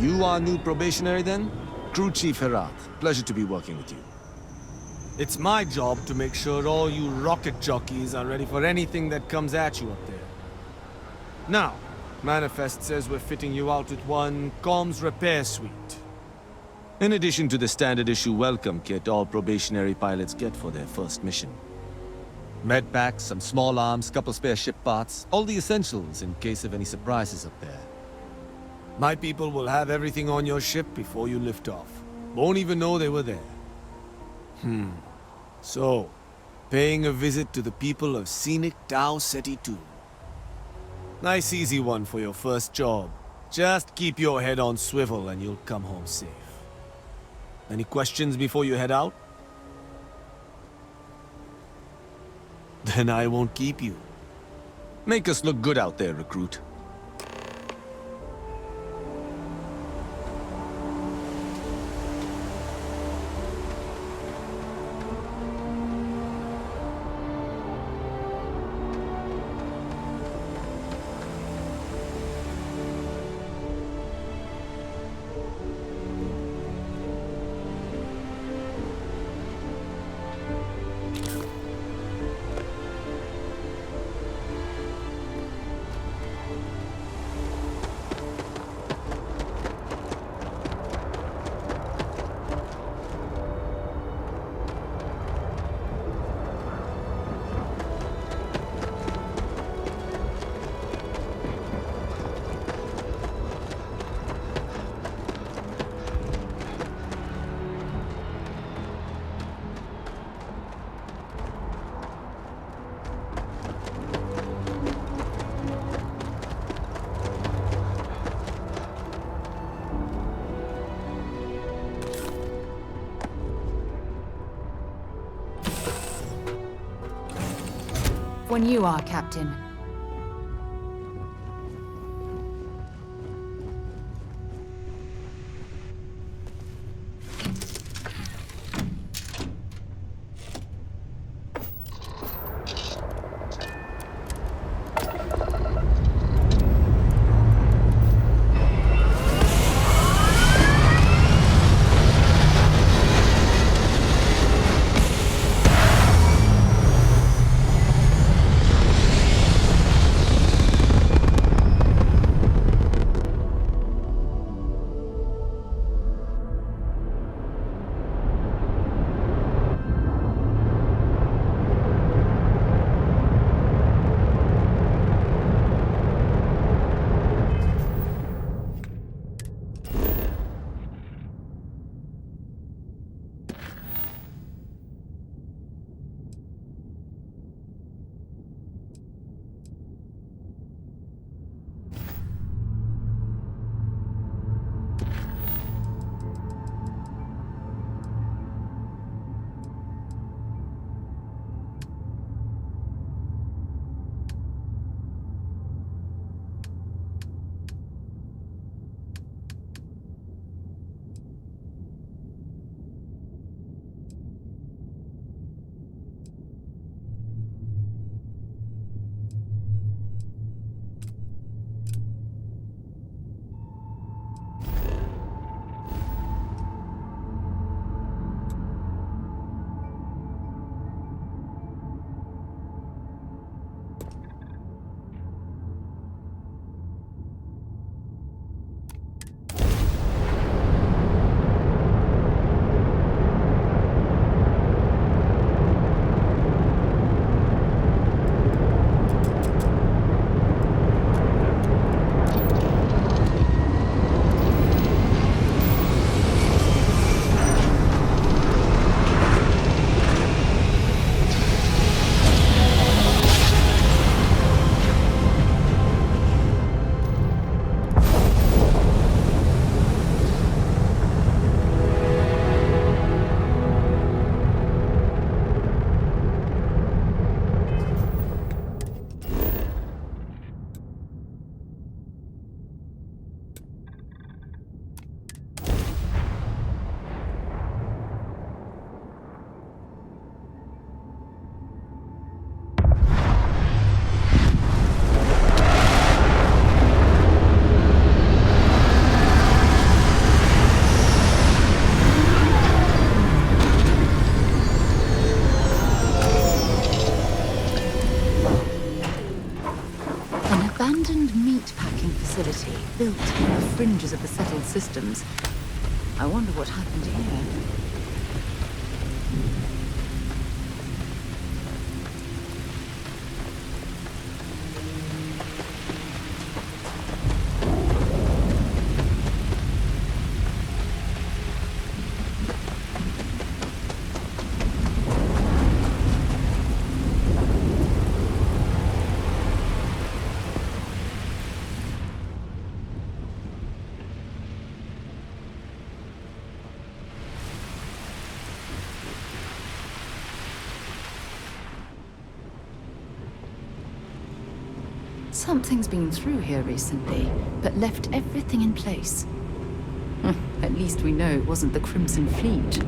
You are new probationary then? Crew Chief Herat, pleasure to be working with you. It's my job to make sure all you rocket jockeys are ready for anything that comes at you up there. Now, Manifest says we're fitting you out with one comms repair suite. In addition to the standard issue welcome kit all probationary pilots get for their first mission. Med packs, some small arms, couple spare ship parts, all the essentials in case of any surprises up there. My people will have everything on your ship before you lift off. Won't even know they were there. So, paying a visit to the people of scenic Tau Ceti 2. Nice easy one for your first job. Just keep your head on swivel and you'll come home safe. Any questions before you head out? Then I won't keep you. Make us look good out there, recruit. When you are, Captain. city, built on the fringes of the settled systems. I wonder what happened here. Something's been through here recently, but left everything in place. At least we know it wasn't the Crimson Fleet.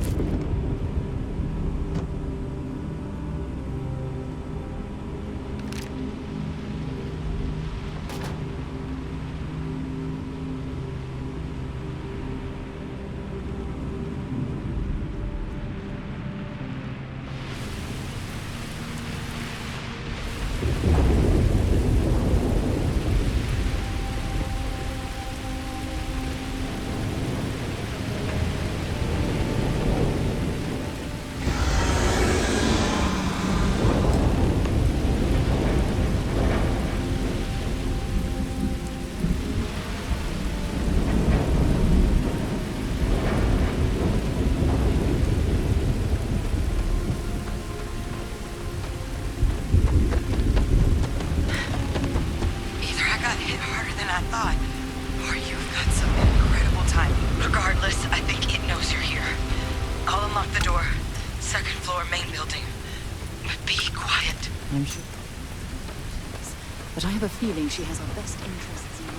I'm sure. But I have a feeling she has our best interests in mind.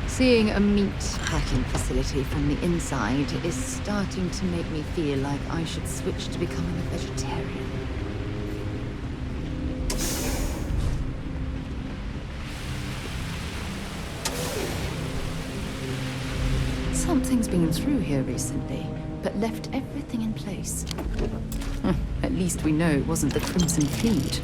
Seeing a meat packing facility from the inside is starting to make me feel like I should switch to becoming a vegetarian. Something's been through here recently, but left everything in place. At least we know it wasn't the Crimson Fleet.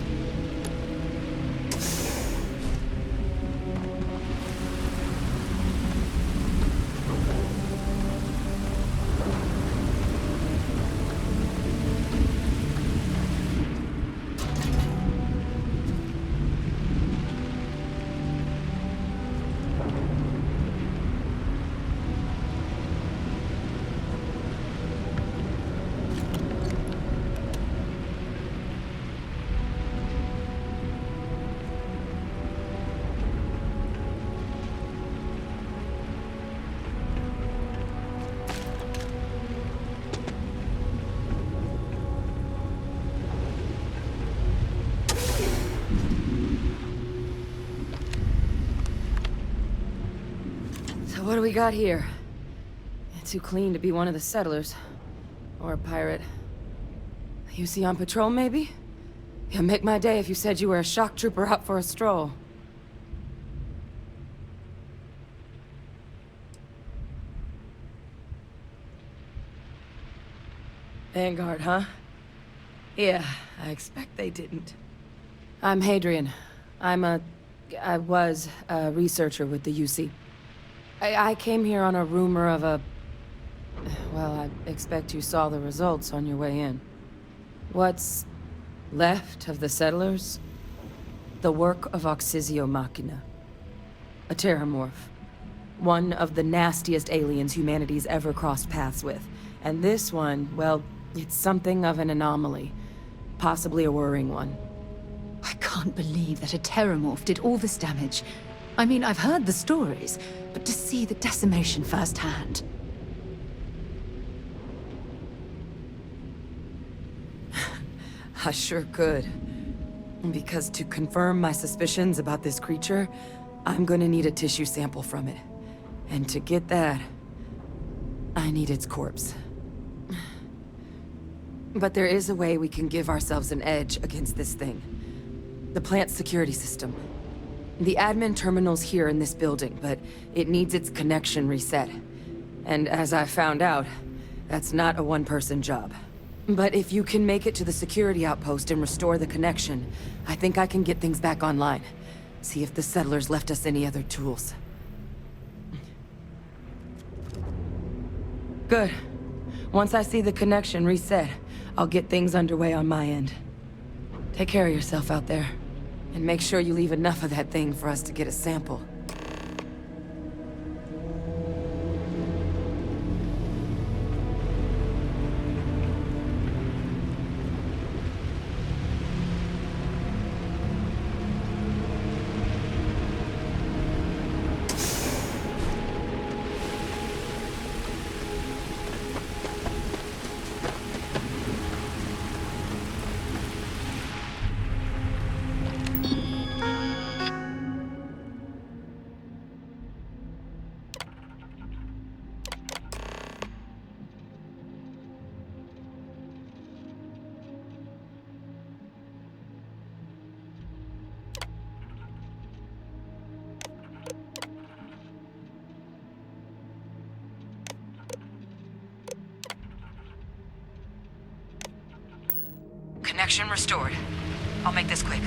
What do we got here? Too clean to be one of the settlers. Or a pirate. You see on patrol, maybe? Yeah, make my day if you said you were a shock trooper out for a stroll. Vanguard, huh? Yeah, I expect they didn't. I'm Hadrian. I was a researcher with the UC. I came here on a rumor of a... Well, I expect you saw the results on your way in. What's left of the settlers? The work of Oxysio Machina. A terrormorph. One of the nastiest aliens humanity's ever crossed paths with. And this one, well, it's something of an anomaly. Possibly a worrying one. I can't believe that a terrormorph did all this damage. I mean, I've heard the stories, but to see the decimation firsthand. I sure could. Because to confirm my suspicions about this creature, I'm gonna need a tissue sample from it. And to get that, I need its corpse. But there is a way we can give ourselves an edge against this thing. The plant's security system. The admin terminal's here in this building, but it needs its connection reset. And as I found out, that's not a one-person job. But if you can make it to the security outpost and restore the connection, I think I can get things back online. See if the settlers left us any other tools. Good. Once I see the connection reset, I'll get things underway on my end. Take care of yourself out there. And make sure you leave enough of that thing for us to get a sample. Connection restored. I'll make this quick.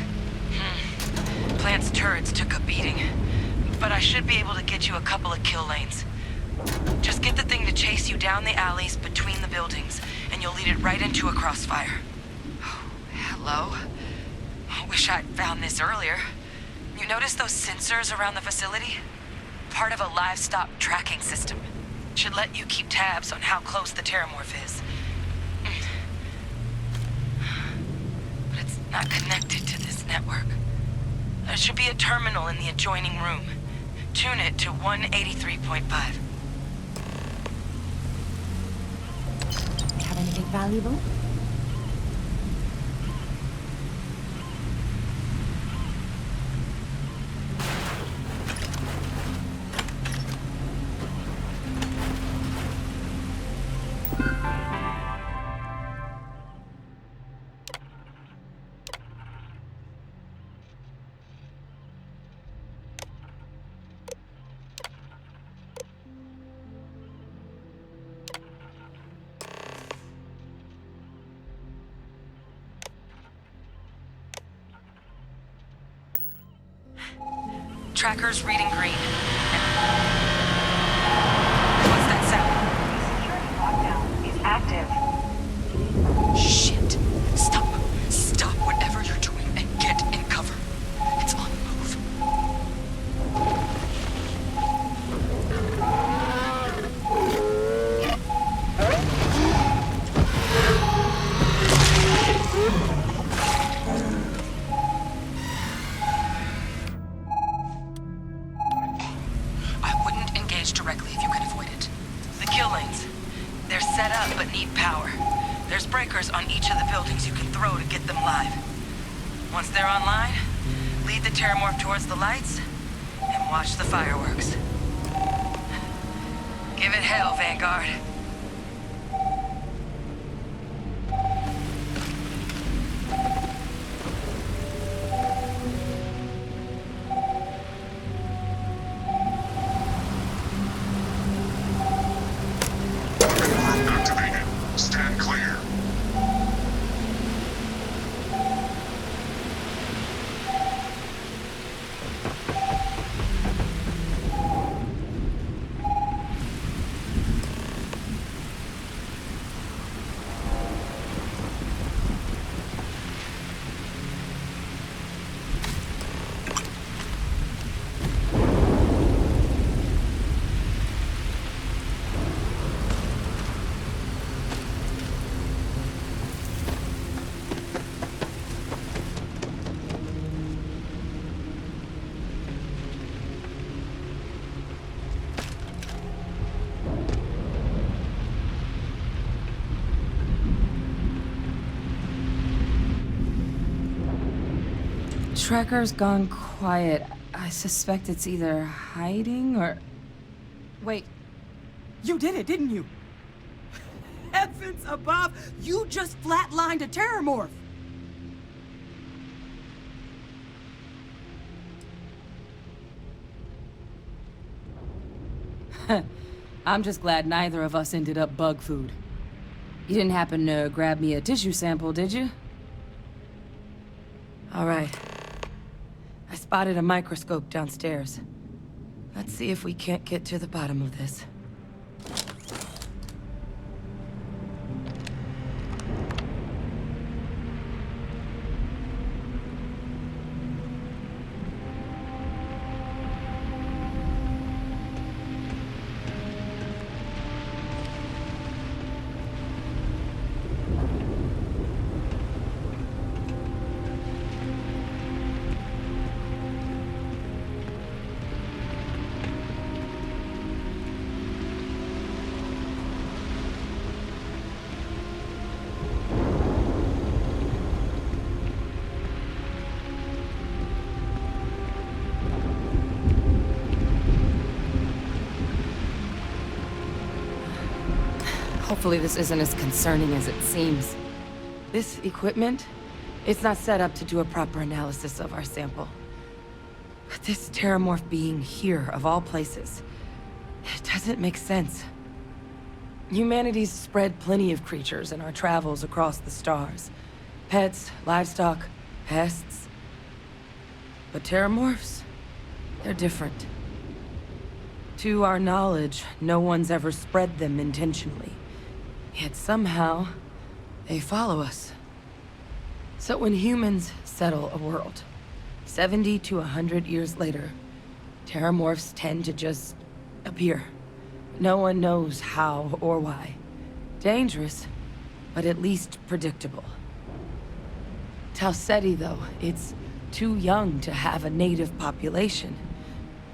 Plant's turrets took a beating, but I should be able to get you a couple of kill lanes. Just get the thing to chase you down the alleys between the buildings, and you'll lead it right into a crossfire. Hello? Wish I'd found this earlier. You notice those sensors around the facility? Part of a livestock tracking system. Should let you keep tabs on how close the TERRORMORPH is. Not connected to this network. There should be a terminal in the adjoining room. Tune it to 183.5. Have anything valuable? Tracker's reading green. What's that sound? Security lockdown is active. Shit. Stop. Stop whatever you're doing and get in cover. It's on the move. Directly if you can avoid it. The kill lanes. They're set up but need power. There's breakers on each of the buildings you can throw to get them live. Once they're online, lead the TERRORMORPH towards the lights and watch the fireworks. Give it hell, Vanguard. Stand clear. Tracker's gone quiet. I suspect it's either hiding or... Wait. You did it, didn't you? Heavens! heavens above, you just flatlined a terrormorph! I'm just glad neither of us ended up bug food. You didn't happen to grab me a tissue sample, did you? All right. I spotted a microscope downstairs. Let's see if we can't get to the bottom of this. Hopefully this isn't as concerning as it seems. This equipment, it's not set up to do a proper analysis of our sample. But this terrormorph being here, of all places, it doesn't make sense. Humanity's spread plenty of creatures in our travels across the stars. Pets, livestock, pests. But terrormorphs, they're different. To our knowledge, no one's ever spread them intentionally. Yet somehow, they follow us. So when humans settle a world, 70 to 100 years later, terrormorphs tend to just appear. No one knows how or why. Dangerous, but at least predictable. Tau Ceti, though, it's too young to have a native population.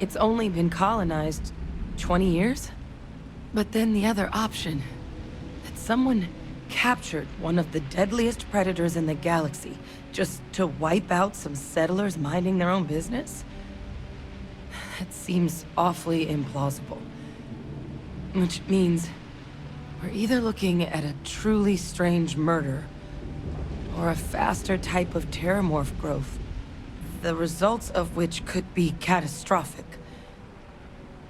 It's only been colonized 20 years? But then the other option, that someone captured one of the deadliest predators in the galaxy just to wipe out some settlers minding their own business? That seems awfully implausible. Which means we're either looking at a truly strange murder or a faster type of terrormorph growth, the results of which could be catastrophic.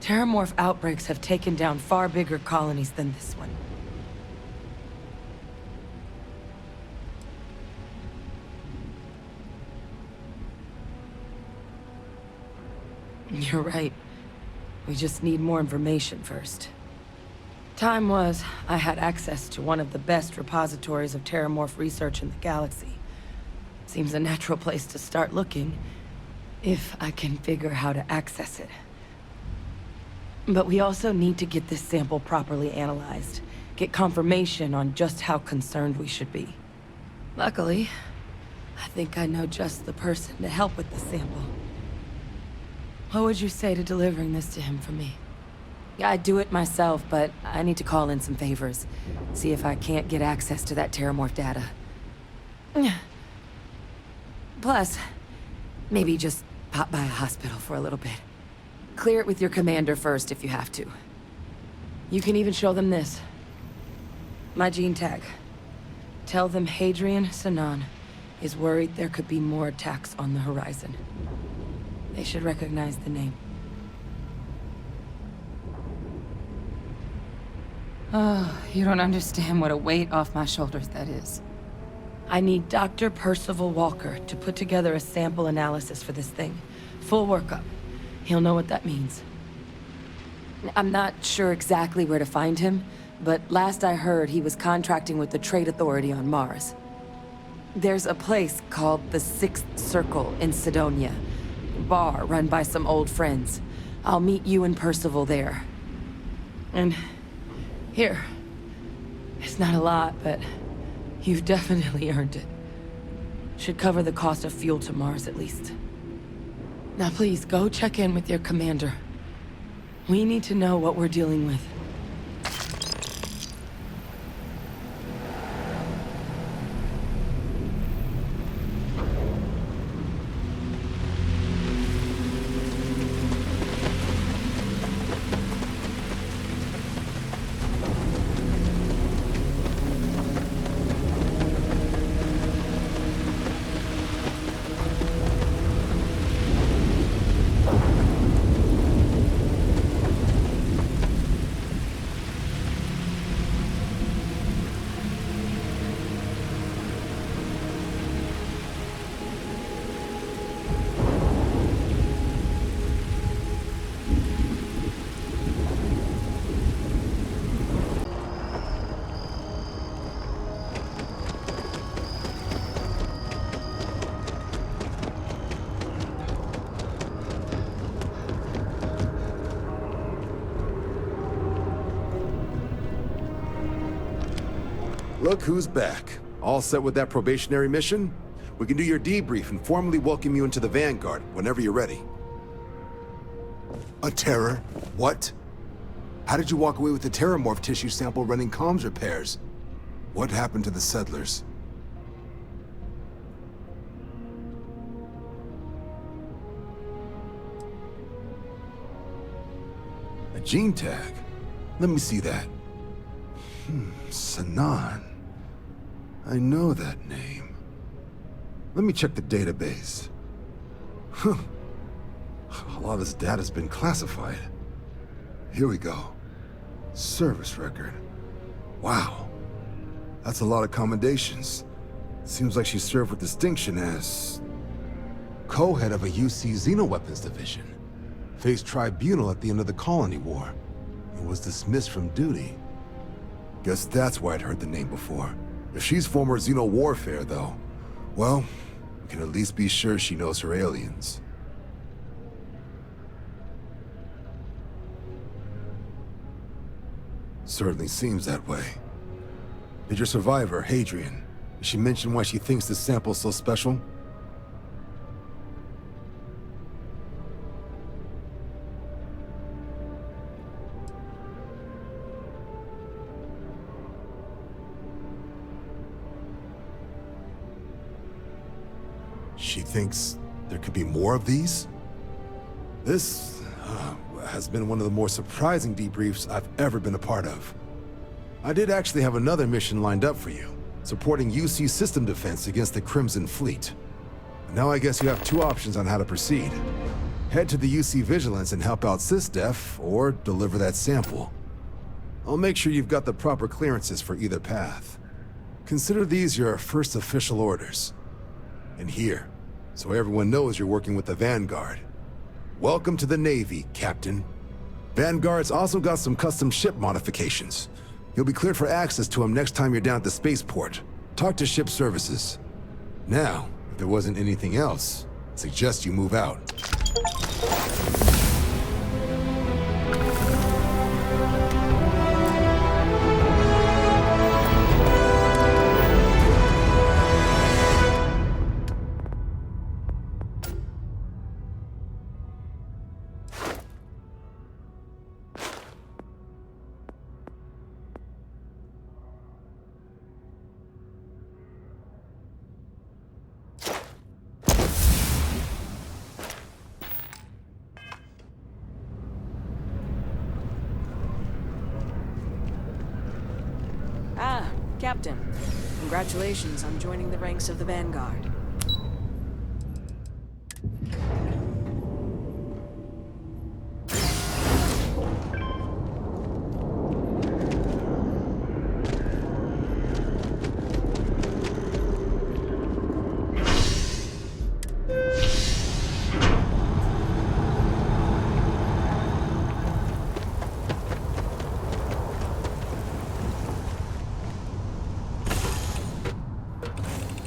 Terrormorph outbreaks have taken down far bigger colonies than this one. You're right. We just need more information first. Time was, I had access to one of the best repositories of terrormorph research in the galaxy. Seems a natural place to start looking, if I can figure how to access it. But we also need to get this sample properly analyzed, get confirmation on just how concerned we should be. Luckily, I think I know just the person to help with the sample. What would you say to delivering this to him for me? I'd do it myself, but I need to call in some favors. See if I can't get access to that terrormorph data. Plus, maybe just pop by a hospital for a little bit. Clear it with your commander first if you have to. You can even show them this. My gene tag. Tell them Hadrian Sanan is worried there could be more attacks on the horizon. They should recognize the name. Oh, you don't understand what a weight off my shoulders that is. I need Dr. Percival Walker to put together a sample analysis for this thing. Full workup. He'll know what that means. I'm not sure exactly where to find him, but last I heard he was contracting with the Trade Authority on Mars. There's a place called the Sixth Circle in Sidonia. Bar run by some old friends. I'll meet you and Percival there. And here. It's not a lot, but you've definitely earned it. Should cover the cost of fuel to Mars at least. Now please, go check in with your commander. We need to know what we're dealing with. Look who's back. All set with that probationary mission? We can do your debrief and formally welcome you into the Vanguard whenever you're ready. A terror? What? How did you walk away with the TERRORMORPH tissue sample running comms repairs? What happened to the settlers? A gene tag? Let me see that. Sanan. I know that name. Let me check the database. Huh. A lot of this data's been classified. Here we go. Service record. Wow. That's a lot of commendations. Seems like she served with distinction as co-head of a UC Xenoweapons division. Faced tribunal at the end of the Colony War. And was dismissed from duty. Guess that's why I'd heard the name before. If she's former Xeno warfare, though, well, we can at least be sure she knows her aliens. Certainly seems that way. Did your survivor, Hadrian, did she mention why she thinks this sample's so special? She thinks there could be more of these? This has been one of the more surprising debriefs I've ever been a part of. I did actually have another mission lined up for you, supporting UC system defense against the Crimson Fleet. Now I guess you have two options on how to proceed. Head to the UC Vigilance and help out SysDef, or deliver that sample. I'll make sure you've got the proper clearances for either path. Consider these your first official orders. And here, so everyone knows you're working with the Vanguard. Welcome to the Navy, Captain. Vanguard's also got some custom ship modifications. You'll be cleared for access to them next time you're down at the spaceport. Talk to ship services. Now, if there wasn't anything else, I'd suggest you move out. Captain, congratulations on joining the ranks of the Vanguard.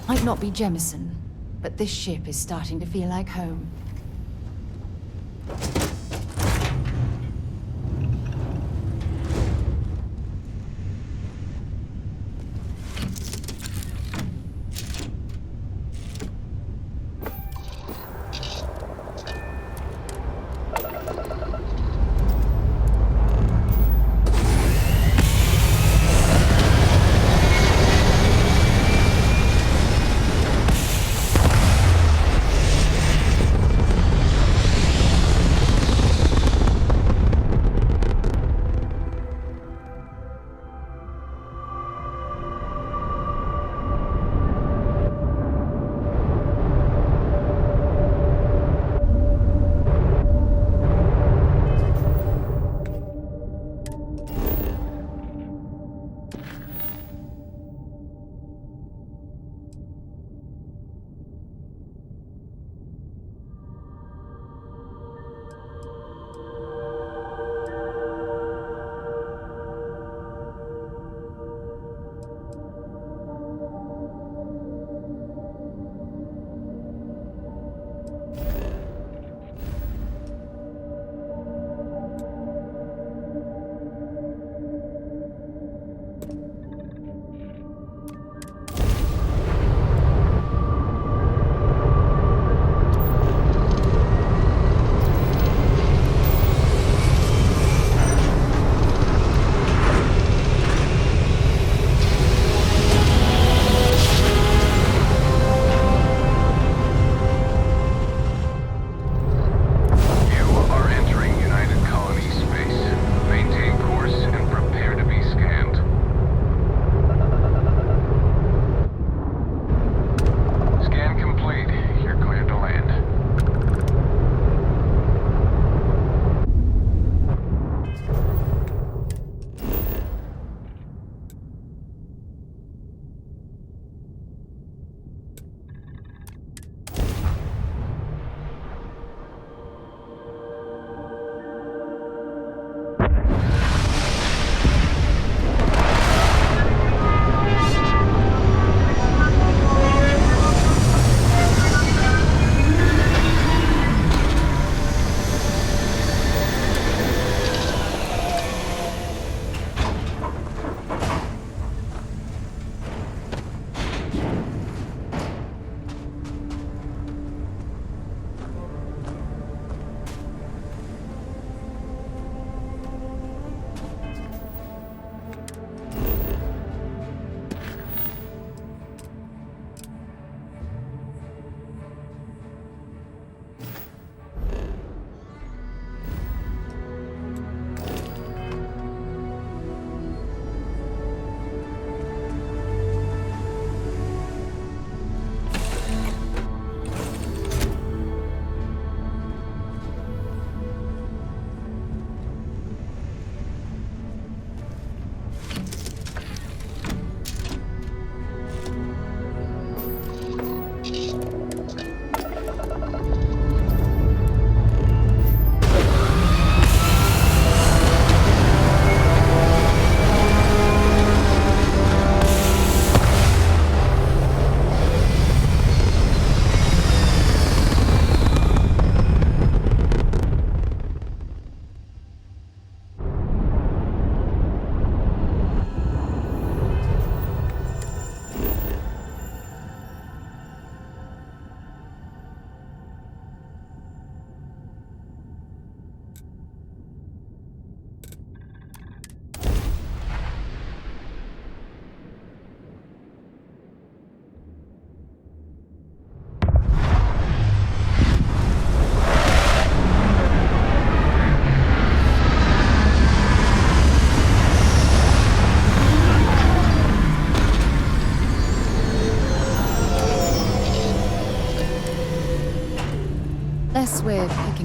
Might not be Jemison, but this ship is starting to feel like home.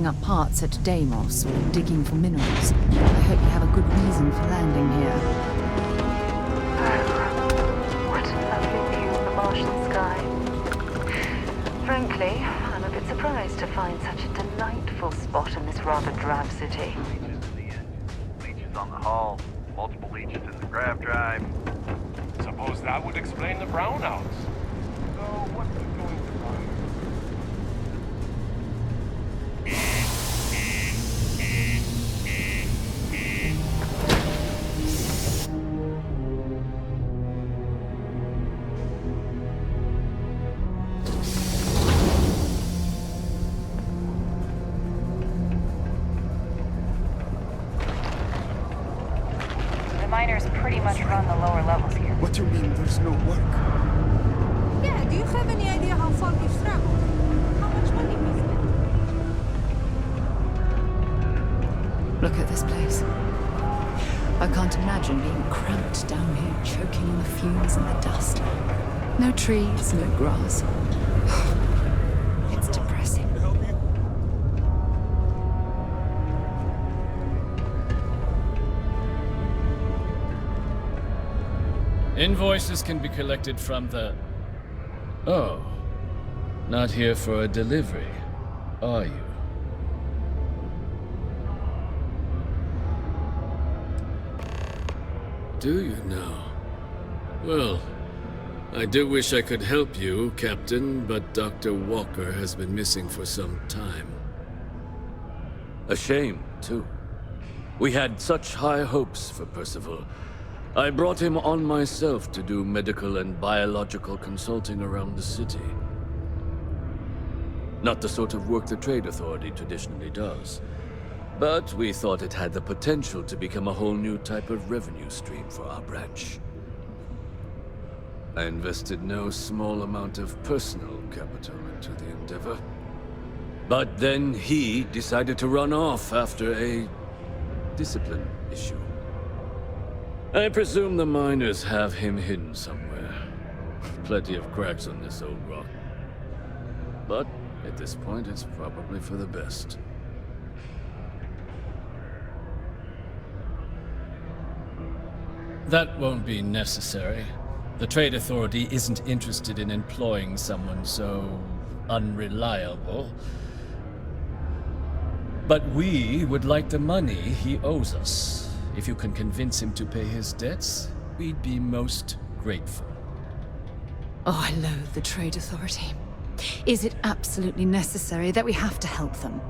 picking up parts at Deimos or digging for minerals. I hope you have a good reason for landing here. Oh, what a lovely view of the Martian sky. Frankly, I'm a bit surprised to find such a delightful spot in this rather drab city. Leeches on the hull, multiple leeches in the grav drive. Suppose that would explain the brownouts. So what's it going to find? The miners pretty much run the lower levels here. What do you mean there's no work? Yeah, do you have any idea how far we've traveled? How much money we spent? Look at this place. I can't imagine being cramped down here, choking on the fumes and the dust. No trees, no grass. It's depressing. Invoices can be collected from the... Oh. Not here for a delivery, are you? Do you now? Well, I do wish I could help you, Captain, but Dr. Walker has been missing for some time. A shame, too. We had such high hopes for Percival. I brought him on myself to do medical and biological consulting around the city. Not the sort of work the Trade Authority traditionally does. But we thought it had the potential to become a whole new type of revenue stream for our branch. I invested no small amount of personal capital into the endeavor. But then he decided to run off after a discipline issue. I presume the miners have him hidden somewhere. Plenty of cracks on this old rock. But at this point, it's probably for the best. That won't be necessary. The Trade Authority isn't interested in employing someone so unreliable. But we would like the money he owes us. If you can convince him to pay his debts, we'd be most grateful. Oh, I loathe the Trade Authority. Is it absolutely necessary that we have to help them?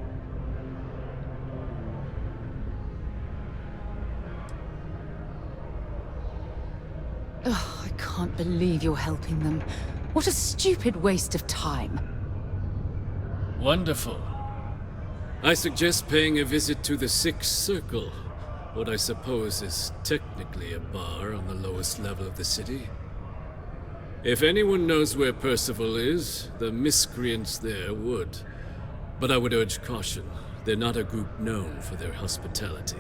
Oh, I can't believe you're helping them. What a stupid waste of time. Wonderful. I suggest paying a visit to the Sixth Circle, what I suppose is technically a bar on the lowest level of the city. If anyone knows where Percival is, the miscreants there would. But I would urge caution. They're not a group known for their hospitality.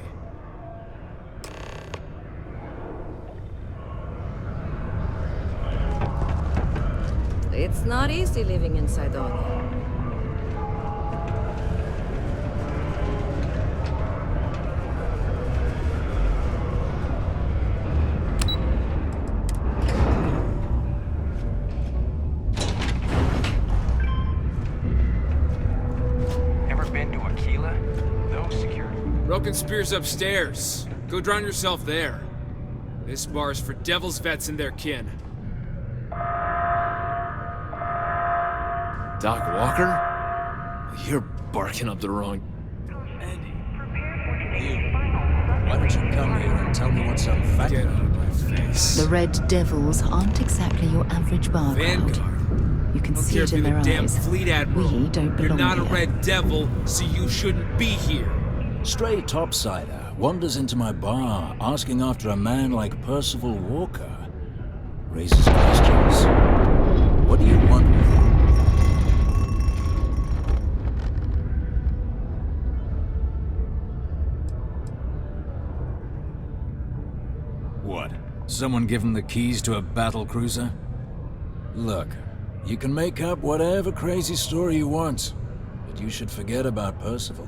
It's not easy living in Cydonia. Ever been to Aquila? Those security. Broken Spear's upstairs. Go drown yourself there. This bar's for devil's vets and their kin. Doc Walker? You're barking up the wrong... Andy. You. Why don't you come here and tell me what's up? Get out of my face. The Red Devils aren't exactly your average bar crowd. You can see it in their damn eyes. Fleet Admiral. We don't belong You're not a here. Red Devil, so you shouldn't be here. Stray topsider wanders into my bar asking after a man like Percival Walker. Raises questions. What do you want with him? What? Someone give him the keys to a battle cruiser? Look, you can make up whatever crazy story you want, but you should forget about Percival.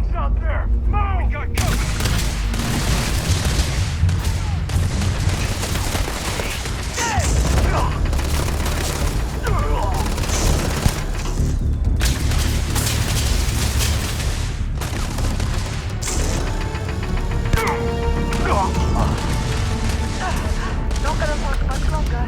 Trucks out there! Move! We got cover! Not gonna last much longer.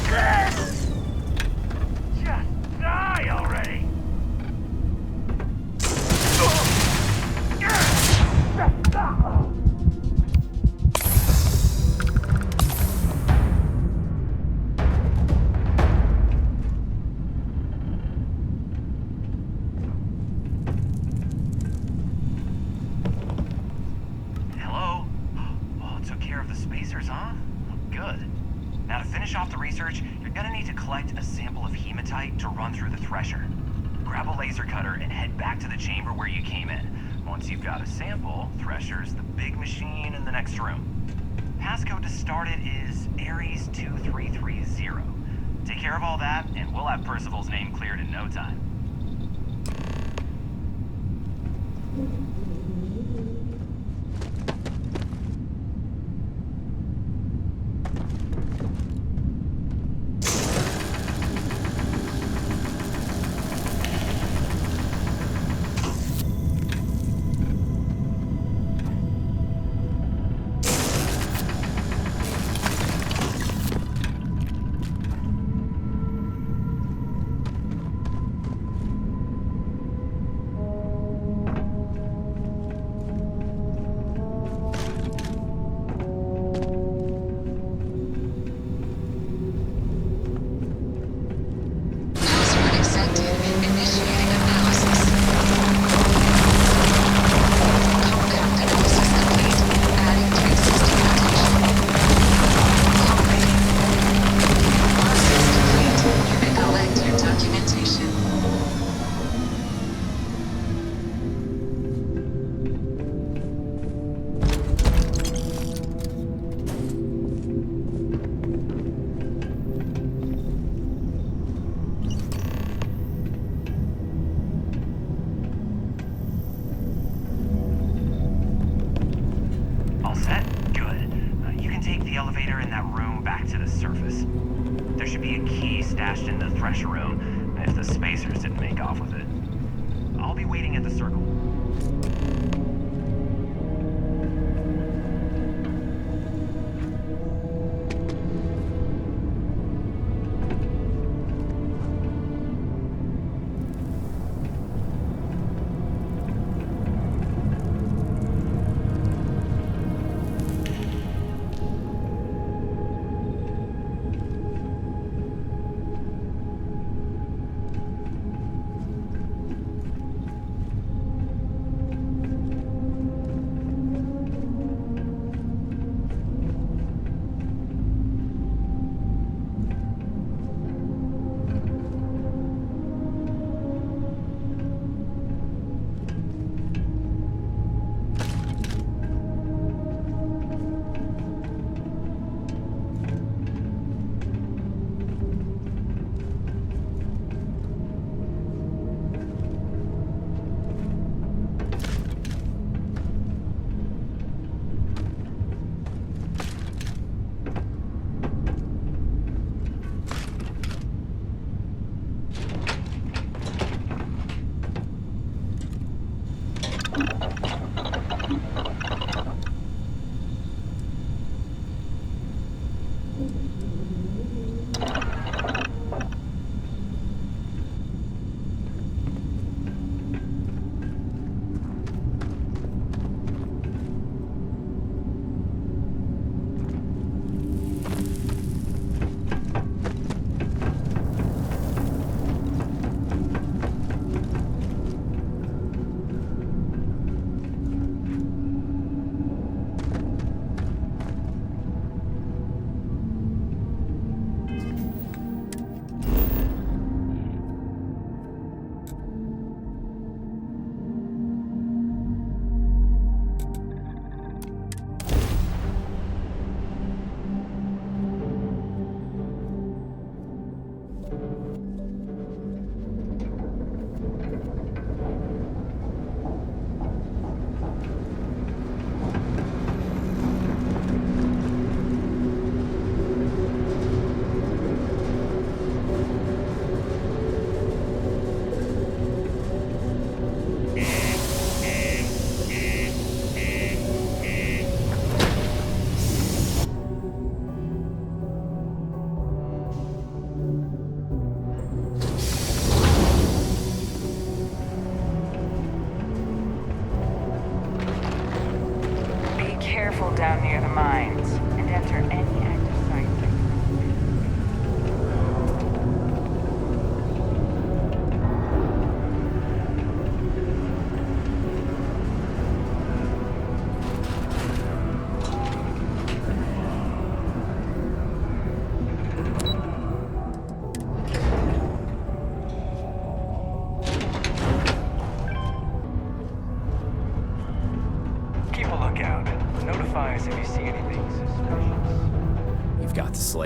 Just die already! Hello? Oh, took care of the spacers, huh? Good. Now to finish off the research, you're gonna need to collect a sample of hematite to run through the thresher. Grab a laser cutter and head back to the chamber where you came in. Once you've got a sample, thresher's the big machine in the next room. Passcode to start it is Ares 2330. Take care of all that, and we'll have Percival's name cleared in no time.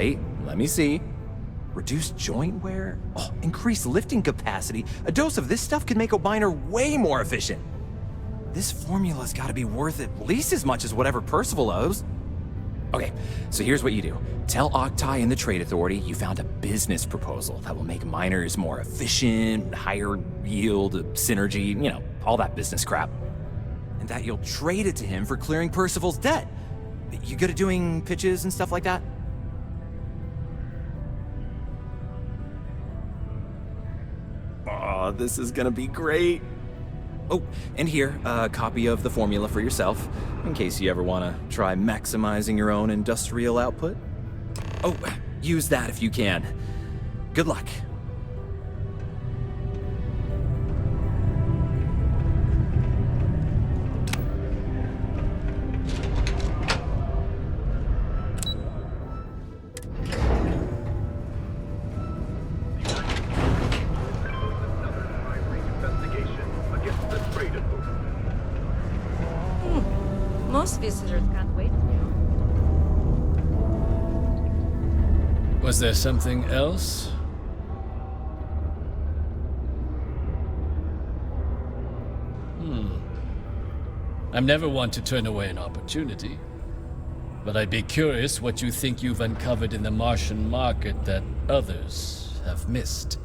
Wait, let me see. Reduced joint wear? Oh, increased lifting capacity. A dose of this stuff could make a miner way more efficient. This formula's gotta be worth at least as much as whatever Percival owes. Okay, so here's what you do. Tell Octai and the Trade Authority you found a business proposal that will make miners more efficient, higher yield, synergy, you know, all that business crap. And that you'll trade it to him for clearing Percival's debt. You good at doing pitches and stuff like that? Oh, this is gonna be great. Oh, and here, a copy of the formula for yourself, in case you ever want to try maximizing your own industrial output. Oh, use that if you can. Good luck. Most visitors can't wait. Was there something else? I'm never one to turn away an opportunity. But I'd be curious what you think you've uncovered in the Martian market that others have missed.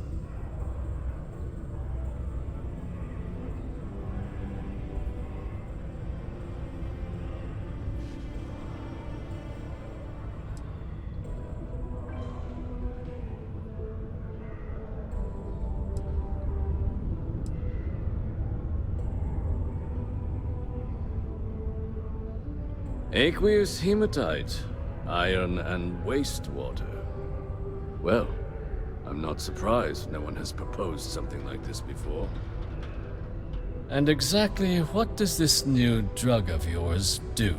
Aqueous hematite, iron and wastewater. Well, I'm not surprised no one has proposed something like this before. And exactly what does this new drug of yours do?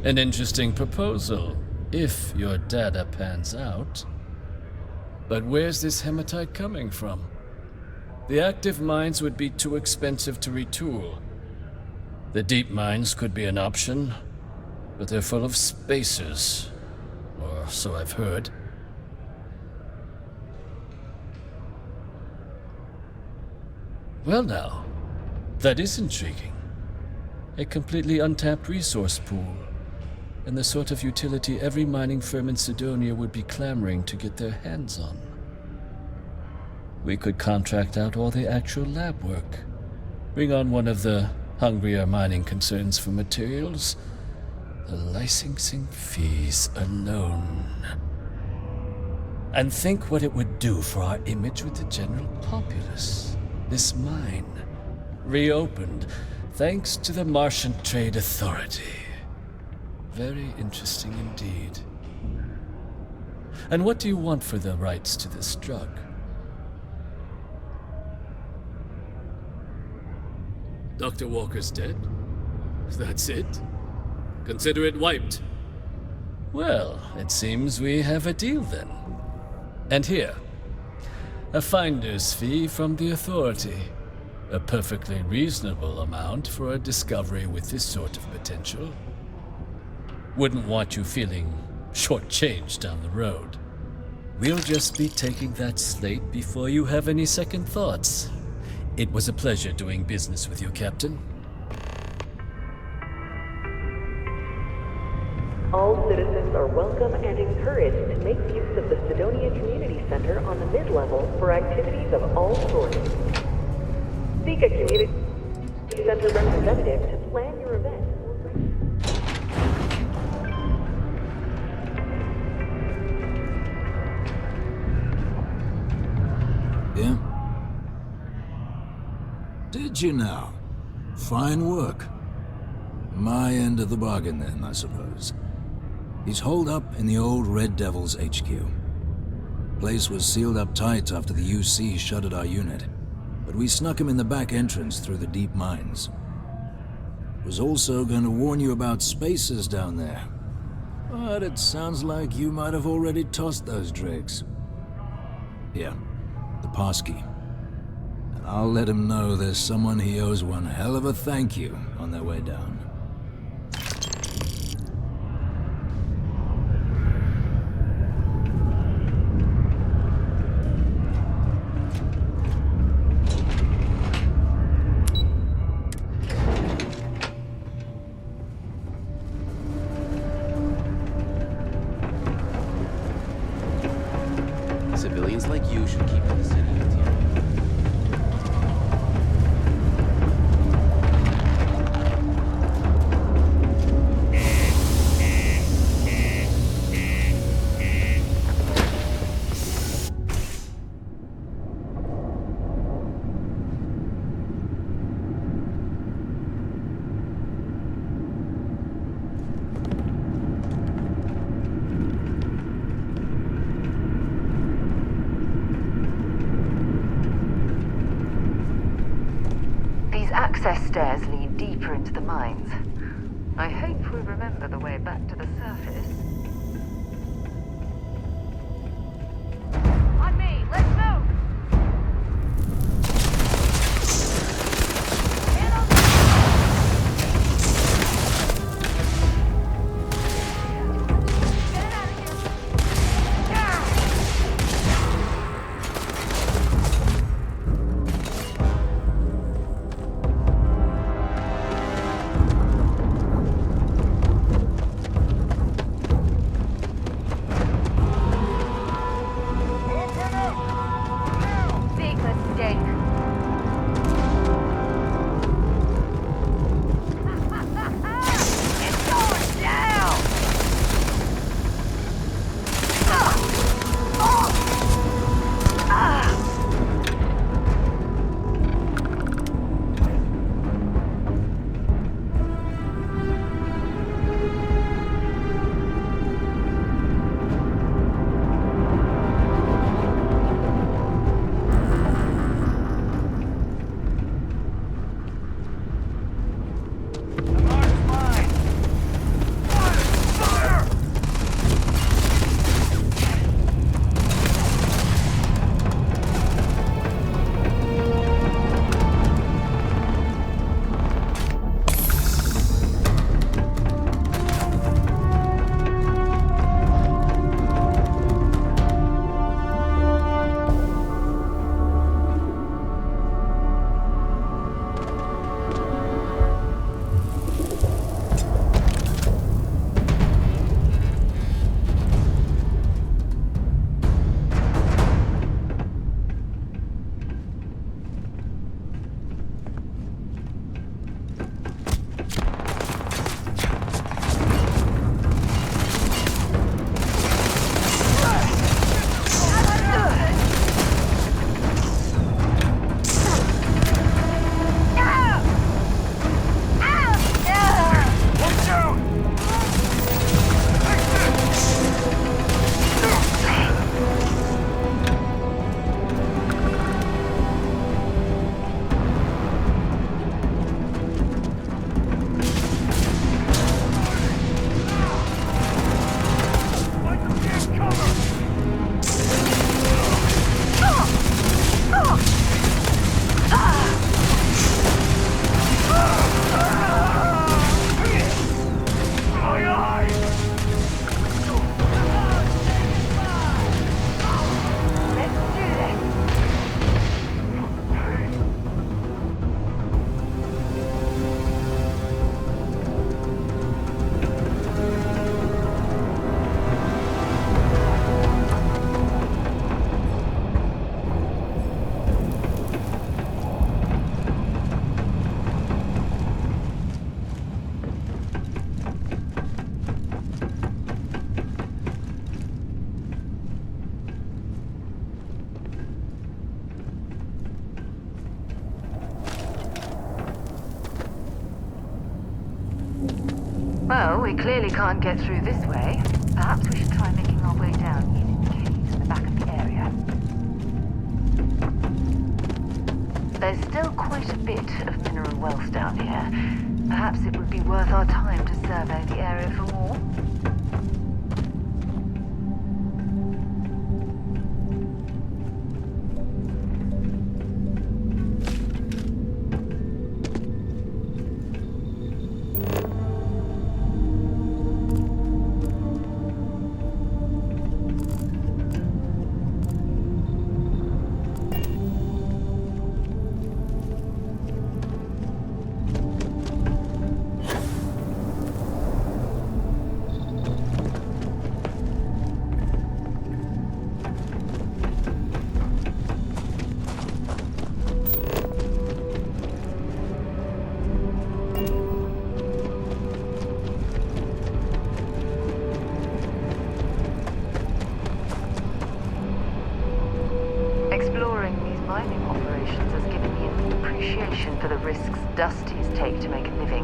An interesting proposal, if your data pans out. But where's this hematite coming from? The active mines would be too expensive to retool. The deep mines could be an option, but they're full of spacers, or so I've heard. Well now, that is intriguing. A completely untapped resource pool, and the sort of utility every mining firm in Sidonia would be clamoring to get their hands on. We could contract out all the actual lab work, bring on one of the hungrier mining concerns for materials. The licensing fees alone. And think what it would do for our image with the general populace. This mine, reopened thanks to the Martian Trade Authority. Very interesting indeed. And what do you want for the rights to this drug? Dr. Walker's dead? That's it? Consider it wiped. Well, it seems we have a deal then. And here, a finder's fee from the Authority. A perfectly reasonable amount for a discovery with this sort of potential. Wouldn't want you feeling shortchanged down the road. We'll just be taking that slate before you have any second thoughts. It was a pleasure doing business with you, Captain. All citizens are welcome and encouraged to make use of the Sidonia Community Center on the mid-level for activities of all sorts. Seek a community center representative to plan your event. Yeah? Did you now? Fine work. My end of the bargain then, I suppose. He's holed up in the old Red Devil's HQ. Place was sealed up tight after the UC shuttered our unit, but we snuck him in the back entrance through the deep mines. Was also going to warn you about spacers down there, but it sounds like you might have already tossed those drakes. Here, the passkey. I'll let him know there's someone he owes one hell of a thank you on their way down. Civilians like you should keep in the city. Access stairs lead deeper into the mines. I hope we remember the way back to the surface. On me, let's move! Well, we clearly can't get through this way. Perhaps we should try making our way down using caves in the back of the area. There's still quite a bit of mineral wealth down here. Perhaps it would be worth our time to survey the area for more. mining operations has given me an appreciation for the risks Dusties take to make a living.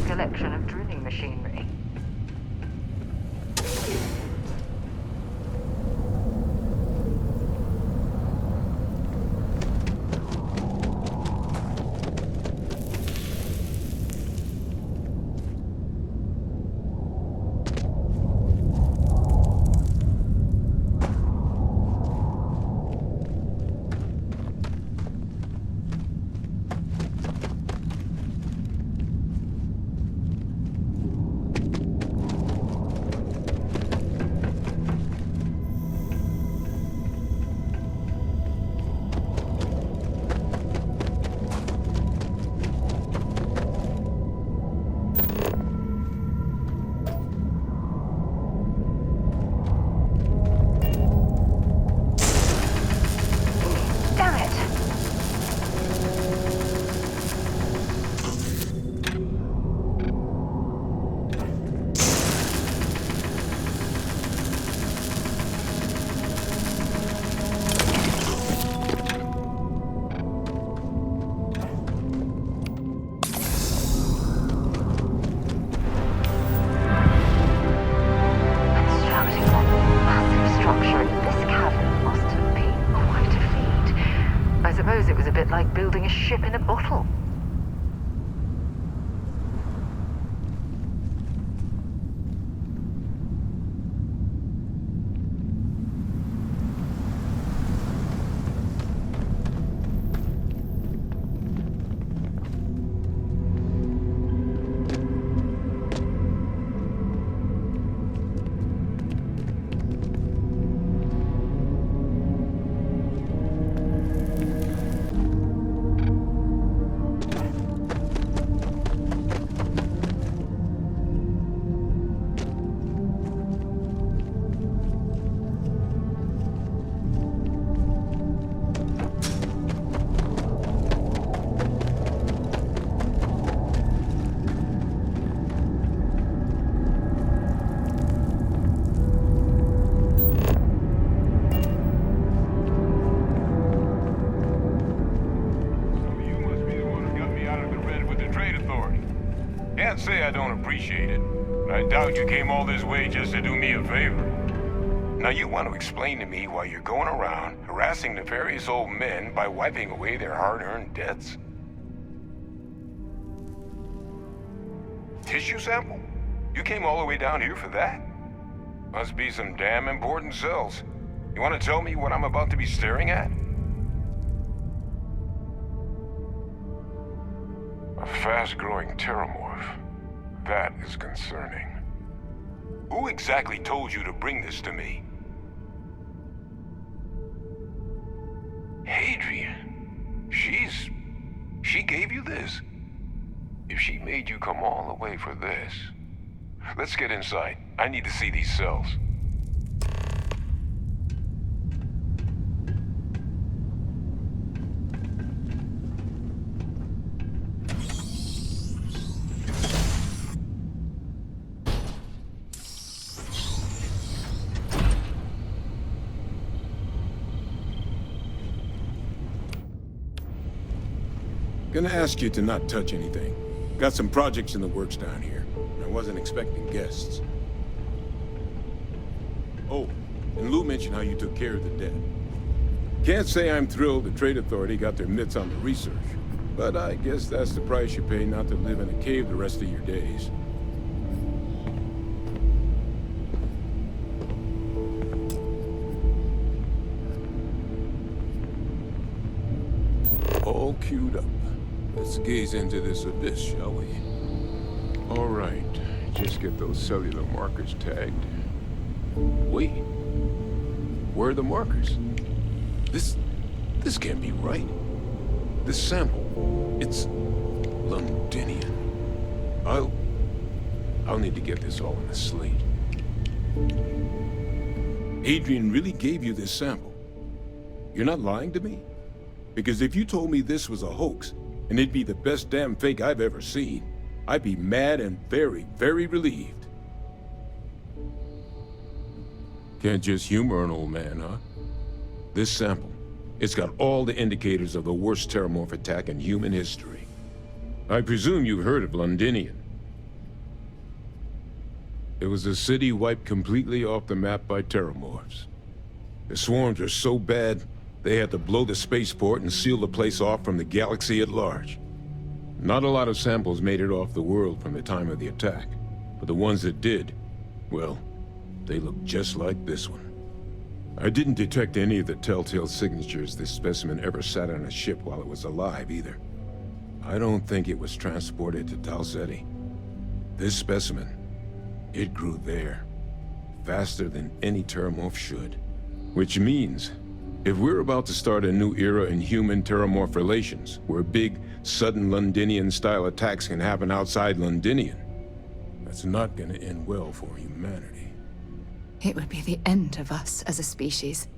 Collection of drilling machinery. Building a ship in a bottle. Can't say I don't appreciate it, but I doubt you came all this way just to do me a favor. Now you want to explain to me why you're going around harassing nefarious old men by wiping away their hard-earned debts? Tissue sample? You came all the way down here for that? Must be some damn important cells. You want to tell me what I'm about to be staring at? A fast-growing TERRORMORPH. That is concerning. Who exactly told you to bring this to me? Hadrian. She gave you this? If she made you come all the way for this... Let's get inside. I need to see these cells. Gonna ask you to not touch anything. Got some projects in the works down here. I wasn't expecting guests. Oh, and Lou mentioned how you took care of the debt. Can't say I'm thrilled the Trade Authority got their mitts on the research, but I guess that's the price you pay not to live in a cave the rest of your days. All queued up. Let's gaze into this abyss, shall we? All right, just get those cellular markers tagged. Wait, where are the markers? This can't be right. This sample, it's Londinian. I'll need to get this all in a slate. Adrian really gave you this sample. You're not lying to me? Because if you told me this was a hoax, and it'd be the best damn fake I've ever seen, I'd be mad and very, very relieved. Can't just humor an old man, huh? This sample, it's got all the indicators of the worst terrormorph attack in human history. I presume you've heard of Londinian. It was a city wiped completely off the map by terrormorphs. The swarms were so bad, they had to blow the spaceport and seal the place off from the galaxy at large. Not a lot of samples made it off the world from the time of the attack, but the ones that did, well, they look just like this one. I didn't detect any of the telltale signatures this specimen ever sat on a ship while it was alive, either. I don't think it was transported to Tau Ceti. This specimen, it grew there, faster than any terrormorph should. Which means, if we're about to start a new era in human-terrormorph relations, where big, sudden Londinian-style attacks can happen outside Londinian, that's not gonna end well for humanity. It would be the end of us as a species.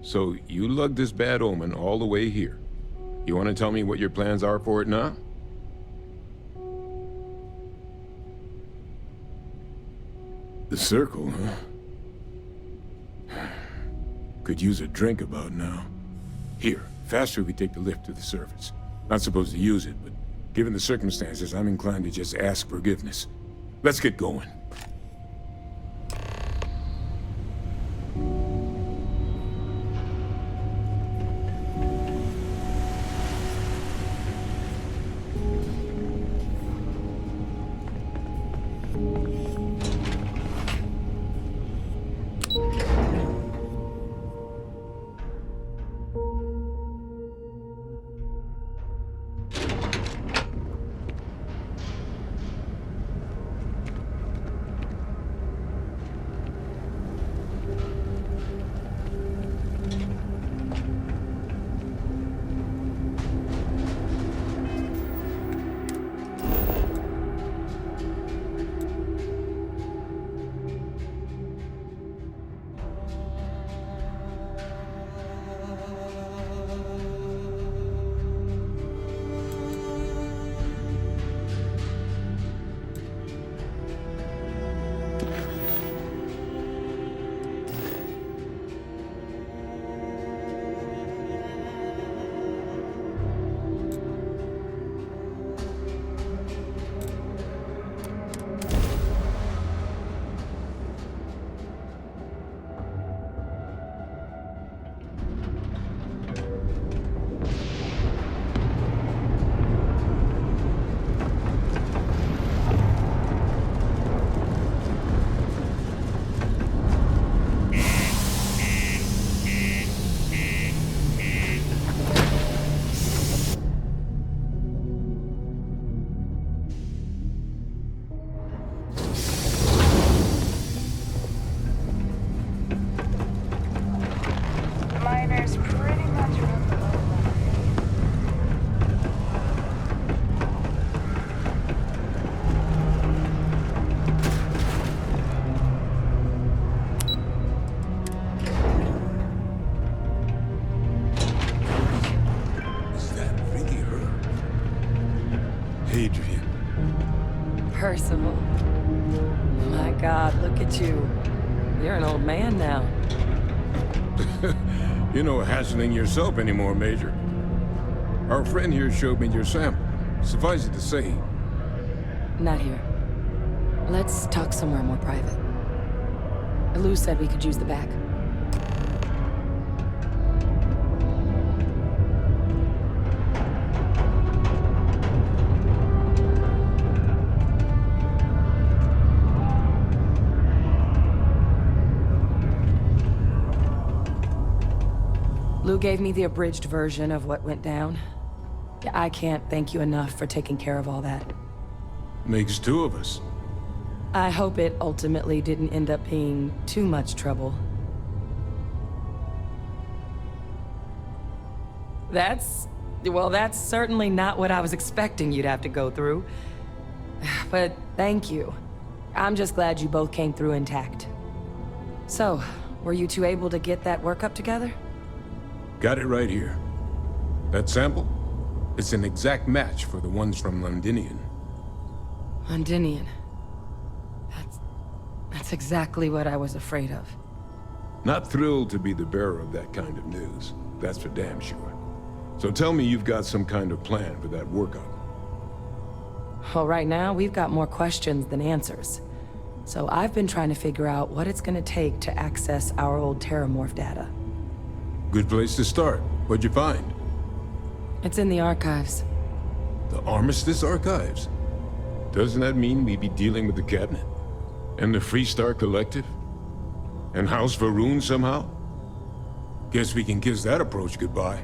So, you lugged this bad omen all the way here. You want to tell me what your plans are for it now? The circle, huh? Could use a drink about now. Here, faster we take the lift to the surface. Not supposed to use it, but given the circumstances, I'm inclined to just ask forgiveness. Let's get going. Percival. My God, look at you. You're an old man now. You're no hassling yourself anymore, Major. Our friend here showed me your sample. Suffice it to say... Not here. Let's talk somewhere more private. Lou said we could use the back. Lou gave me the abridged version of what went down. I can't thank you enough for taking care of all that. Makes two of us. I hope it ultimately didn't end up being too much trouble. Well, that's certainly not what I was expecting you'd have to go through. But thank you. I'm just glad you both came through intact. So, were you two able to get that workup together? Got it right here. That sample? It's an exact match for the ones from Londinian. Londinian. That's exactly what I was afraid of. Not thrilled to be the bearer of that kind of news. That's for damn sure. So tell me you've got some kind of plan for that workup. Well, right now, we've got more questions than answers. So I've been trying to figure out what it's gonna take to access our old TERRORMORPH data. Good place to start. What'd you find? It's in the archives. The Armistice Archives? Doesn't that mean we'd be dealing with the Cabinet? And the Freestar Collective? And House Varun somehow? Guess we can kiss that approach goodbye.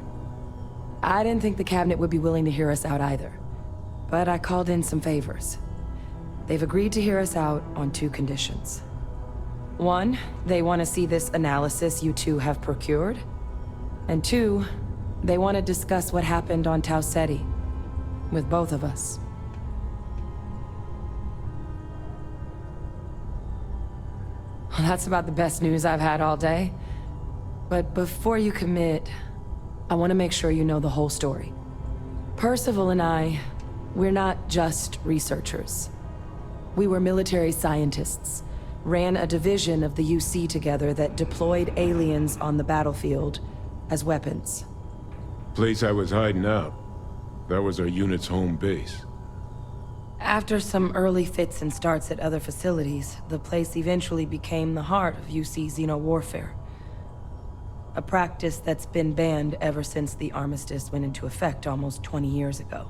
I didn't think the Cabinet would be willing to hear us out either. But I called in some favors. They've agreed to hear us out on 2 conditions. 1, they want to see this analysis you two have procured. And 2, they want to discuss what happened on Tau Ceti. With both of us. Well, that's about the best news I've had all day. But before you commit, I want to make sure you know the whole story. Percival and I, we're not just researchers. We were military scientists, ran a division of the UC together that deployed aliens on the battlefield as weapons. Place I was hiding out. That was our unit's home base. After some early fits and starts at other facilities, the place eventually became the heart of UC xeno-warfare. A practice that's been banned ever since the armistice went into effect almost 20 years ago.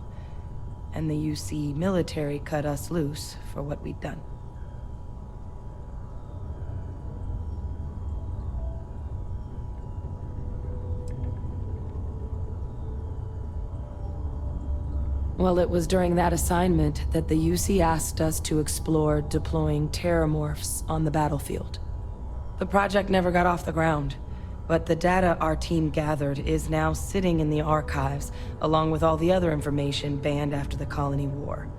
And the UC military cut us loose for what we'd done. Well, it was during that assignment that the UC asked us to explore deploying terrormorphs on the battlefield. The project never got off the ground, but the data our team gathered is now sitting in the archives, along with all the other information banned after the Colony War.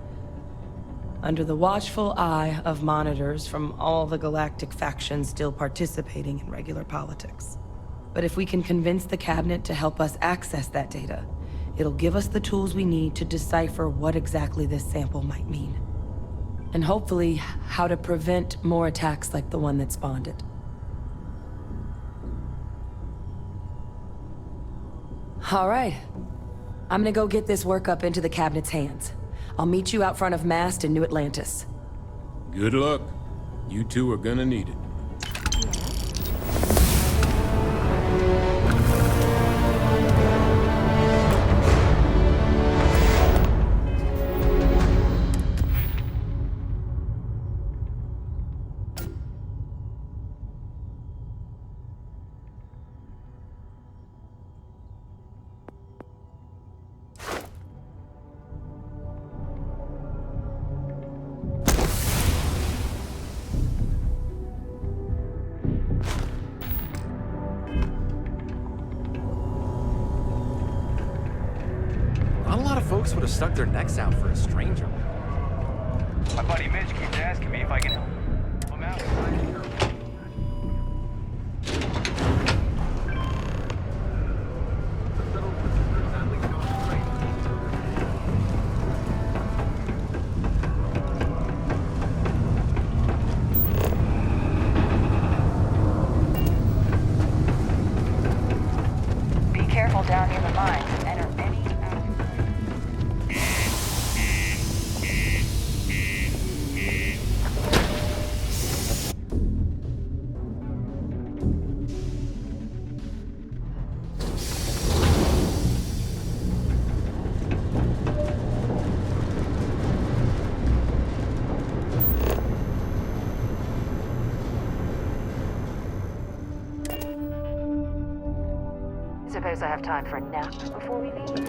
Under the watchful eye of monitors from all the galactic factions still participating in regular politics. But if we can convince the Cabinet to help us access that data, it'll give us the tools we need to decipher what exactly this sample might mean. And hopefully, how to prevent more attacks like the one that spawned it. All right. I'm gonna go get this workup into the Cabinet's hands. I'll meet you out front of Mast in New Atlantis. Good luck. You two are gonna need it. Folks would have stuck their necks out for a stranger. My buddy Mitch keeps asking me if I can help him out. Be careful down near the mines and enter any... Suppose I have time for a nap before we leave?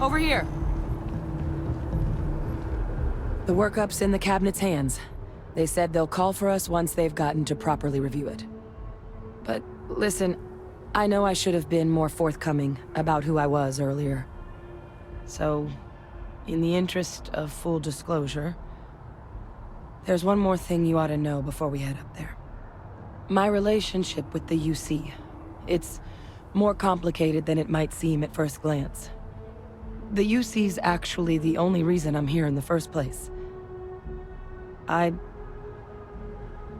over here. The workup's in the cabinet's hands. They said they'll call for us once they've gotten to properly review it. But listen, I know I should have been more forthcoming about who I was earlier. So, in the interest of full disclosure, there's one more thing you ought to know before we head up there. My relationship with the UC. It's more complicated than it might seem at first glance. The UC's actually the only reason I'm here in the first place. I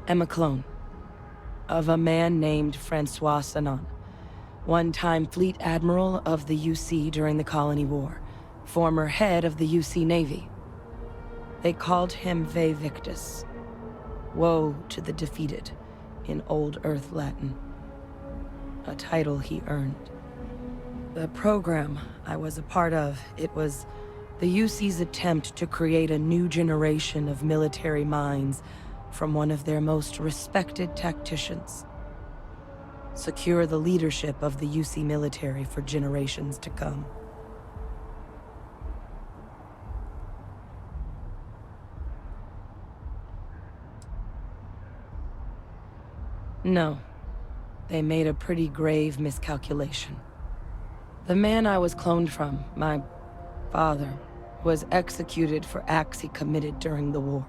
am a clone of a man named Francois Sanon, one-time fleet admiral of the UC during the Colony War, former head of the UC Navy. They called him Ve Victus, woe to the defeated, in Old Earth Latin, a title he earned. The program I was a part of, it was the UC's attempt to create a new generation of military minds from one of their most respected tacticians. Secure the leadership of the UC military for generations to come. No. They made a pretty grave miscalculation. The man I was cloned from, my father, was executed for acts he committed during the war.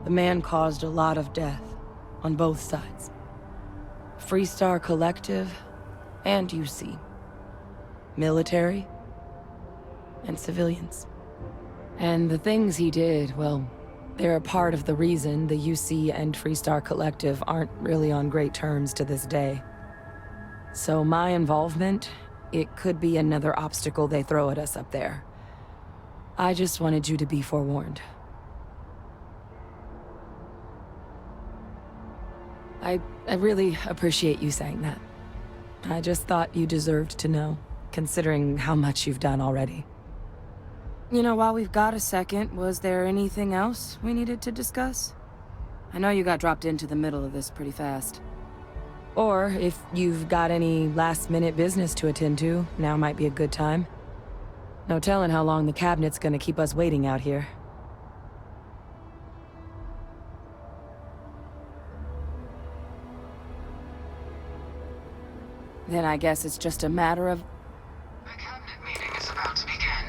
The man caused a lot of death, on both sides. Freestar Collective and UC. Military and civilians. And the things he did, well, they're a part of the reason the UC and Freestar Collective aren't really on great terms to this day. So my involvement, it could be another obstacle they throw at us up there. I just wanted you to be forewarned. I really appreciate you saying that. I just thought you deserved to know, considering how much you've done already. You know, while we've got a second, was there anything else we needed to discuss? I know you got dropped into the middle of this pretty fast. Or, if you've got any last-minute business to attend to, now might be a good time. No telling how long the cabinet's gonna keep us waiting out here. Then I guess it's just a matter of... The cabinet meeting is about to begin.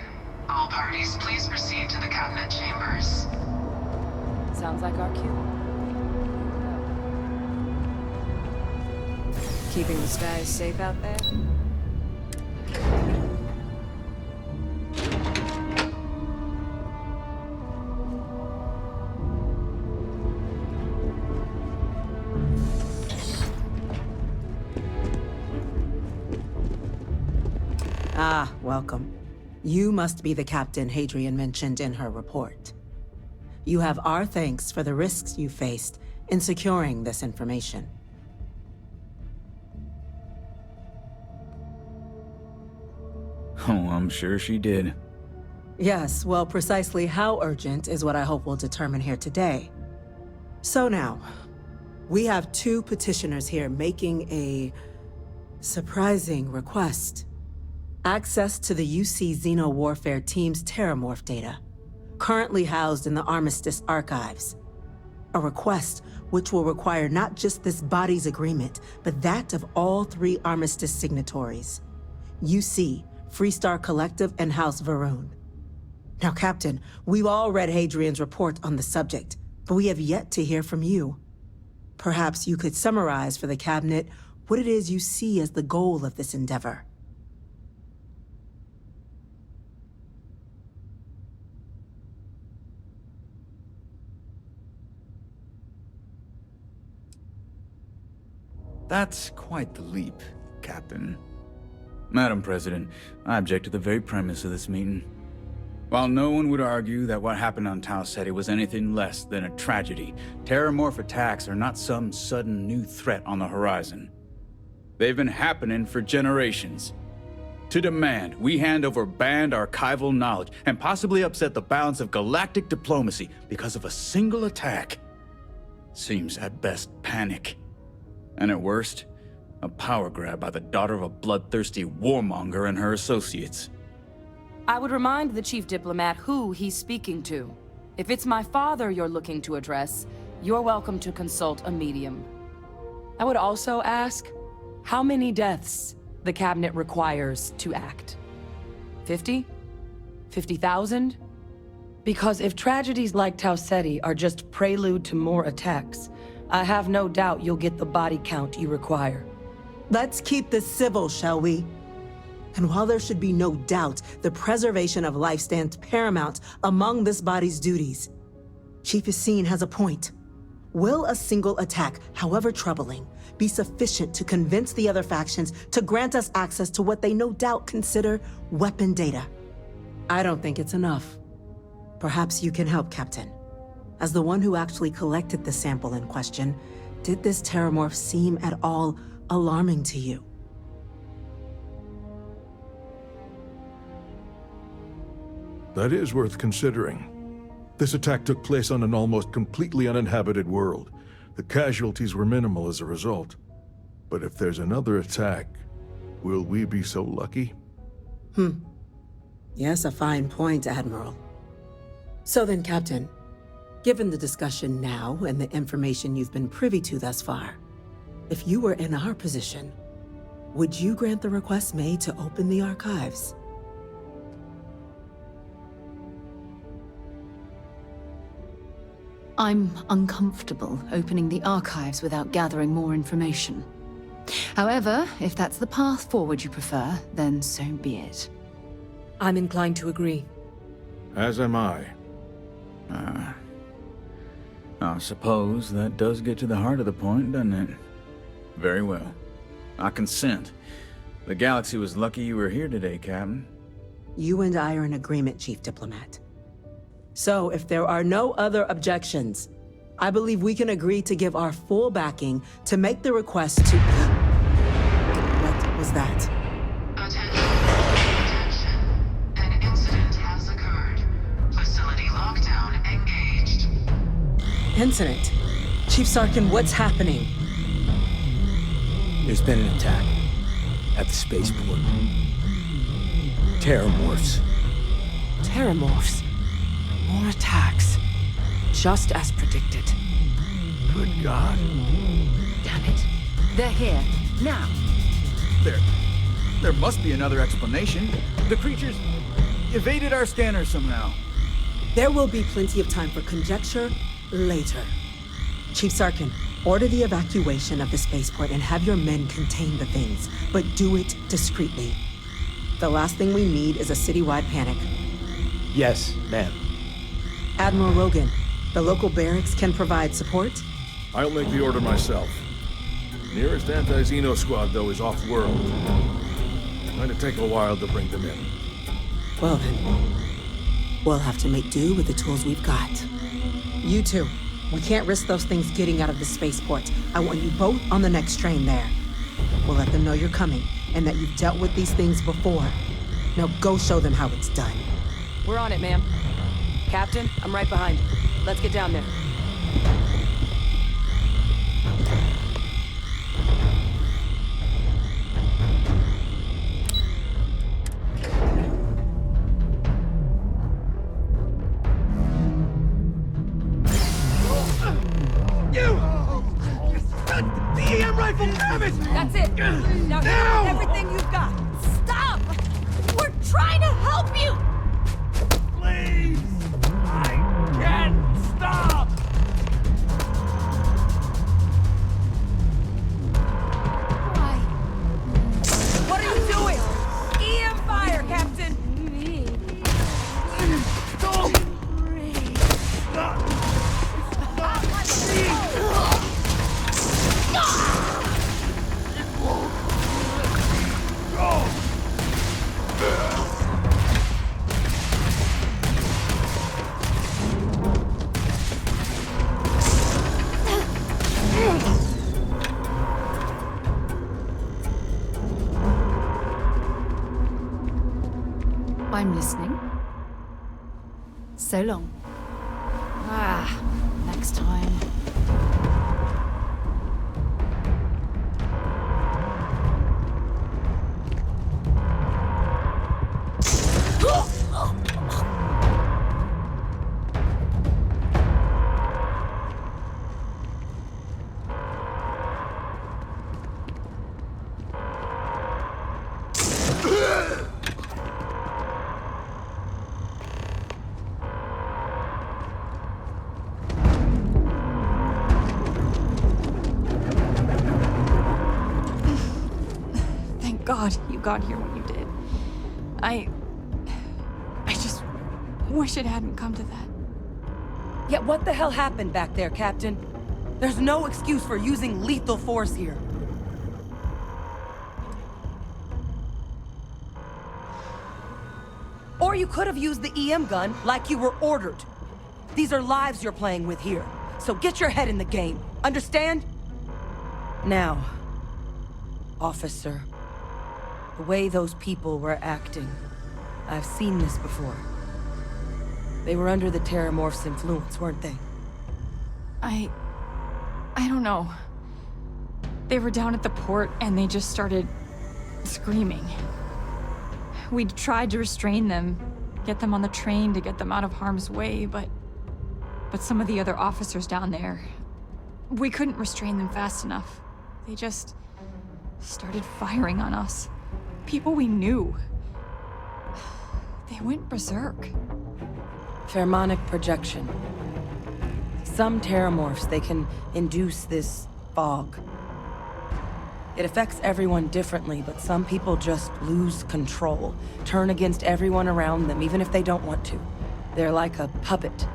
All parties, please proceed to the cabinet chambers. Sounds like our cue. Keeping the skies safe out there? Ah, welcome. You must be the captain Hadrian mentioned in her report. You have our thanks for the risks you faced in securing this information. Oh, I'm sure she did. Yes, well, precisely how urgent is what I hope we'll determine here today. So now, we have two petitioners here making a surprising request. Access to the UC Xeno Warfare Team's TERRORMORPH data, currently housed in the Armistice archives. A request which will require not just this body's agreement, but that of all three Armistice signatories. UC, Freestar Collective, and House Varun. Now, Captain, we've all read Hadrian's report on the subject, but we have yet to hear from you. Perhaps you could summarize for the Cabinet what it is you see as the goal of this endeavor. That's quite the leap, Captain. Madam President, I object to the very premise of this meeting. While no one would argue that what happened on Tau Ceti was anything less than a tragedy, Terrormorph attacks are not some sudden new threat on the horizon. They've been happening for generations. To demand we hand over banned archival knowledge and possibly upset the balance of galactic diplomacy because of a single attack seems at best panic. And at worst, a power grab by the daughter of a bloodthirsty warmonger and her associates. I would remind the chief diplomat who he's speaking to. If it's my father you're looking to address, you're welcome to consult a medium. I would also ask how many deaths the cabinet requires to act. 50? 50,000? Because if tragedies like Tau Ceti are just prelude to more attacks, I have no doubt you'll get the body count you require. Let's keep this civil, shall we? And while there should be no doubt the preservation of life stands paramount among this body's duties, Chief Yassine has a point. Will a single attack, however troubling, be sufficient to convince the other factions to grant us access to what they no doubt consider weapon data? I don't think it's enough. Perhaps you can help, Captain. As the one who actually collected the sample in question, did this terrormorph seem at all alarming to you? That is worth considering. This attack took place on an almost completely uninhabited world. The casualties were minimal as a result. But if there's another attack, will we be so lucky? Yes, a fine point, Admiral. So then, Captain, given the discussion now and the information you've been privy to thus far, if you were in our position, would you grant the request made to open the archives? I'm uncomfortable opening the archives without gathering more information. However, if that's the path forward you prefer, then so be it. I'm inclined to agree. As am I. I suppose that does get to the heart of the point, doesn't it? Very well. I consent. The galaxy was lucky you were here today, Captain. You and I are in agreement, Chief Diplomat. So, if there are no other objections, I believe we can agree to give our full backing to make the request to... What was that? Attention. An incident has occurred. Facility lockdown engaged. Incident? Chief Sarkin, what's happening? There's been an attack at the spaceport. Terrormorphs. Terrormorphs. More attacks. Just as predicted. Good God. Damn it. They're here. Now. There must be another explanation. The creatures evaded our scanner somehow. There will be plenty of time for conjecture later. Chief Sarkin, order the evacuation of the spaceport and have your men contain the things, but do it discreetly. The last thing we need is a citywide panic. Yes, ma'am. Admiral Rogan, the local barracks can provide support? I'll make the order myself. Nearest anti-Xeno squad, though, is off-world. Going to take a while to bring them in. Well then, we'll have to make do with the tools we've got. You two, we can't risk those things getting out of the spaceport. I want you both on the next train there. We'll let them know you're coming, and that you've dealt with these things before. Now go show them how it's done. We're on it, ma'am. Captain, I'm right behind you. Let's get down there. The EM rifle, damn it! That's it. Now hit him with everything you've got. Stop! We're trying to help you! Please! I can't stop! What are you doing? EM fire, Captain! I'm listening. So long. Next time. God you got here when you did. I just wish it hadn't come to that. Yeah, what the hell happened back there, Captain? There's no excuse for using lethal force here. Or you could have used the EM gun like you were ordered. These are lives you're playing with here, so get your head in the game. Understand? Now, officer, the way those people were acting, I've seen this before. They were under the TERRORMORPH's influence, weren't they? I don't know. They were down at the port and they just started screaming. We tried to restrain them, get them on the train to get them out of harm's way, but some of the other officers down there, we couldn't restrain them fast enough. They just started firing on us. People we knew. They went berserk. Pheromonic projection. Some terrormorphs, they can induce this fog. It affects everyone differently, but some people just lose control, turn against everyone around them, even if they don't want to. They're like a puppet.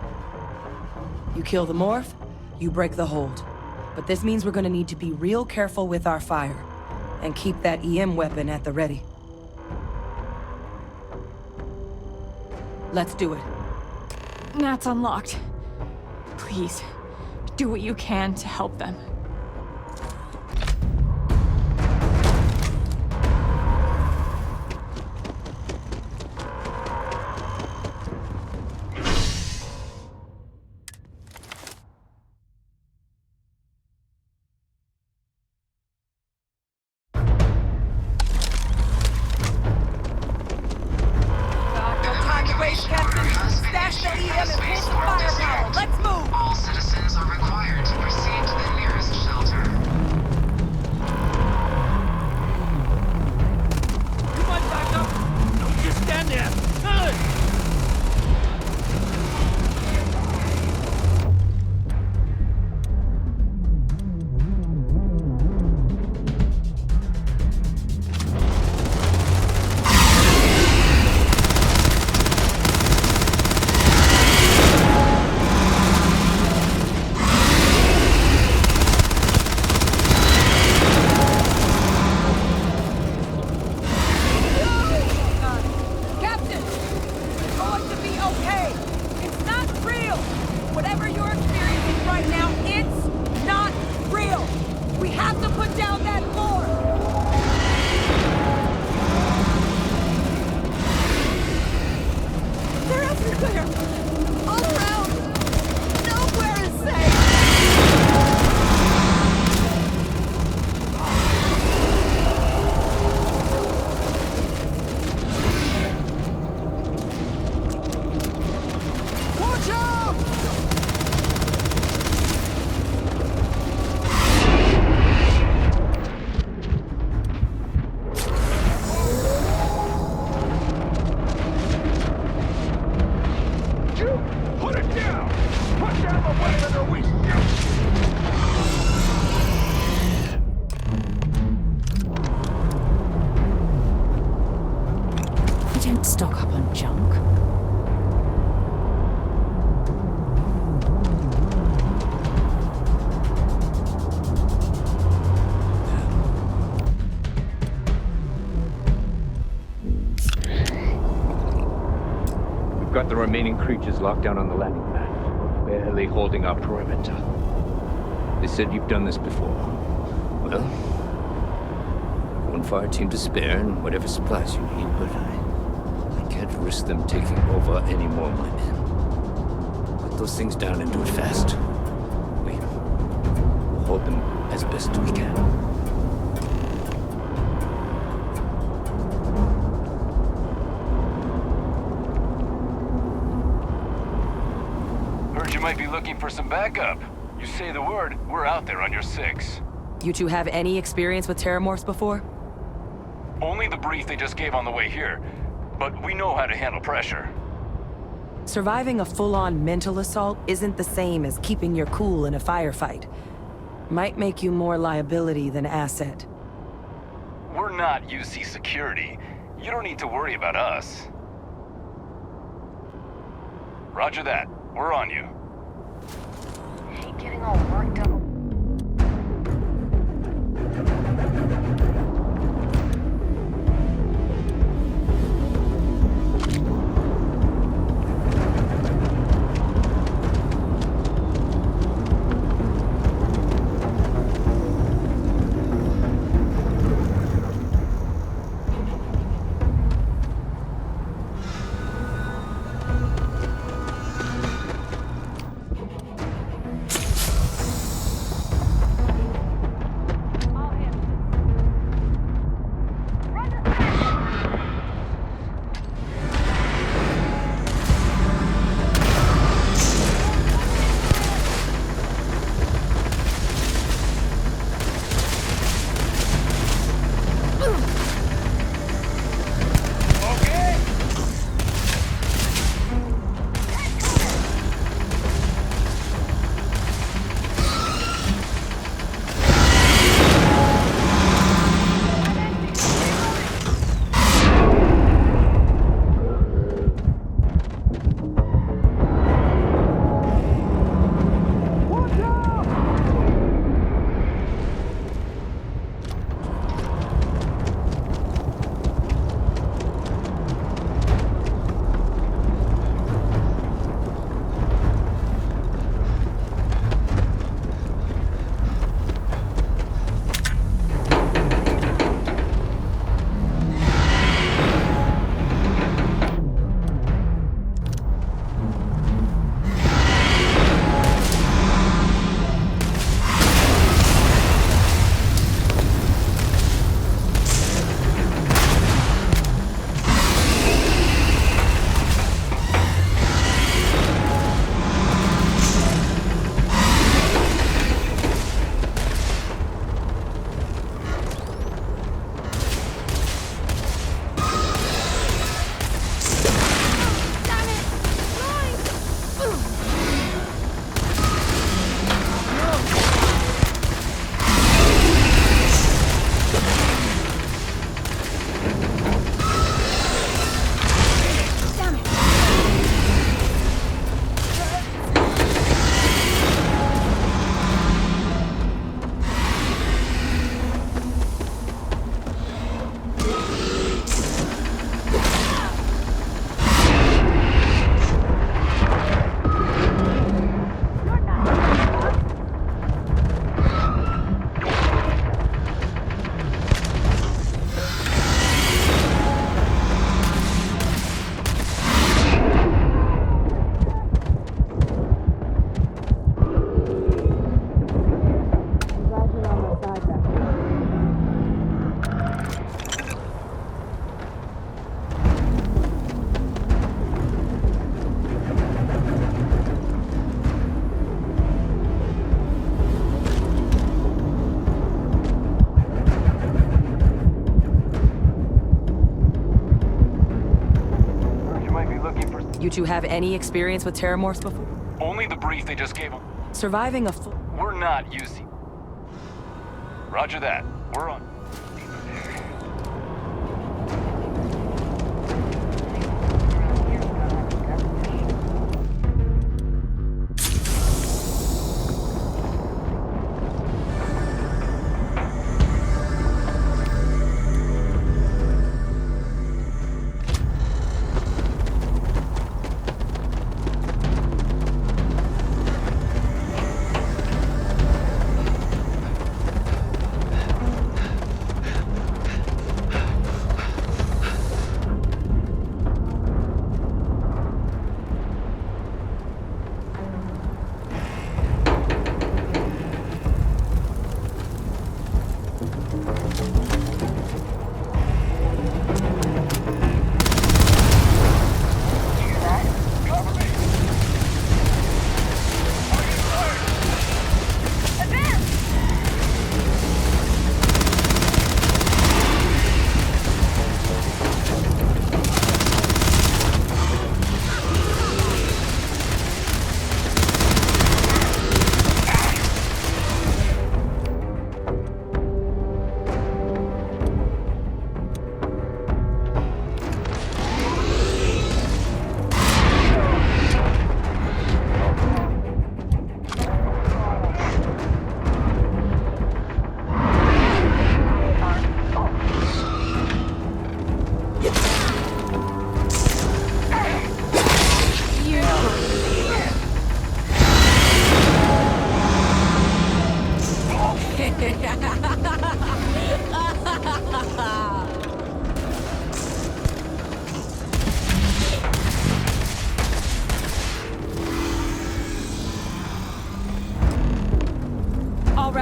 You kill the morph, you break the hold. But this means we're gonna need to be real careful with our fire, and keep that EM weapon at the ready. Let's do it. Nat's unlocked. Please, do what you can to help them. All citizens are required to proceed to the nearest shelter. Come on, Doctor! Don't just stand there! Good! Stock up on junk. We've got the remaining creatures locked down on the landing pad, barely holding our perimeter. They said you've done this before. Well, one fire team to spare and whatever supplies you need, but I can't risk them taking over any more of my men. Put those things down and do it fast. We'll hold them as best we can. Heard you might be looking for some backup. You say the word, we're out there on your 6. You two have any experience with terrormorphs before? Only the brief they just gave on the way here. But we know how to handle pressure. Surviving a full-on mental assault isn't the same as keeping your cool in a firefight. Might make you more liability than asset. We're We're not UC security. You don't need to worry about us. Roger that. We're on you. Hate getting all worked up. You two have any experience with terrormorphs before? Only the brief they just gave them. Surviving a full... We're not UC. Roger that. We're on.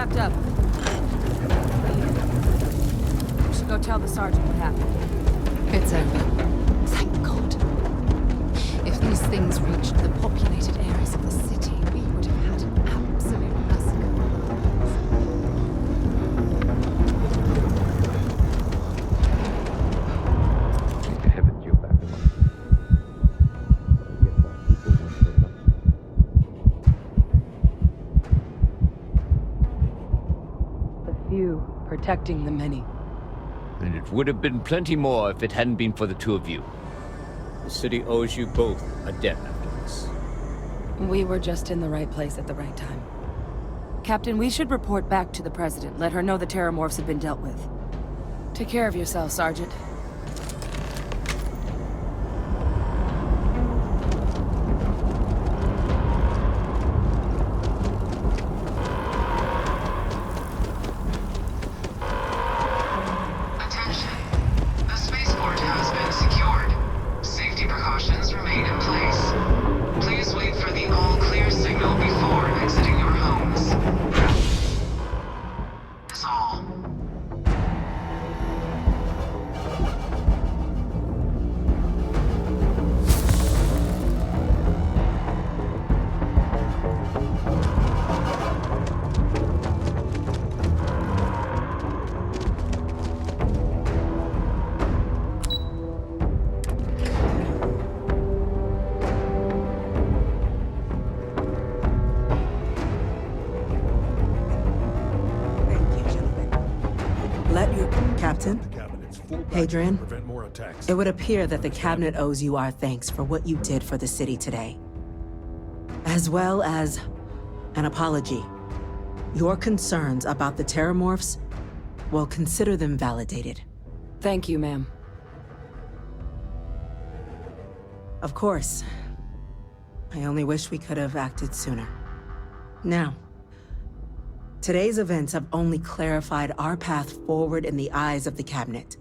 wrapped up. We should go tell the sergeant what happened. It's over. Thank God. If these things reached the populated areas of the city, we would have had an absolute massacre. Thank heavens you're back alive. The few protecting the many. And it would have been plenty more if it hadn't been for the two of you. The city owes you both a debt after this. We were just in the right place at the right time. Captain, we should report back to the President. Let her know the Terrormorphs have been dealt with. Take care of yourself, Sergeant. Hadrian, Prevent more attacks. it would appear that the Cabinet owes you our thanks for what you did for the city today. As well as an apology. Your concerns about the Terrormorphs, well, consider them validated. Thank you, ma'am. Of course. I only wish we could have acted sooner. Now, today's events have only clarified our path forward in the eyes of the Cabinet.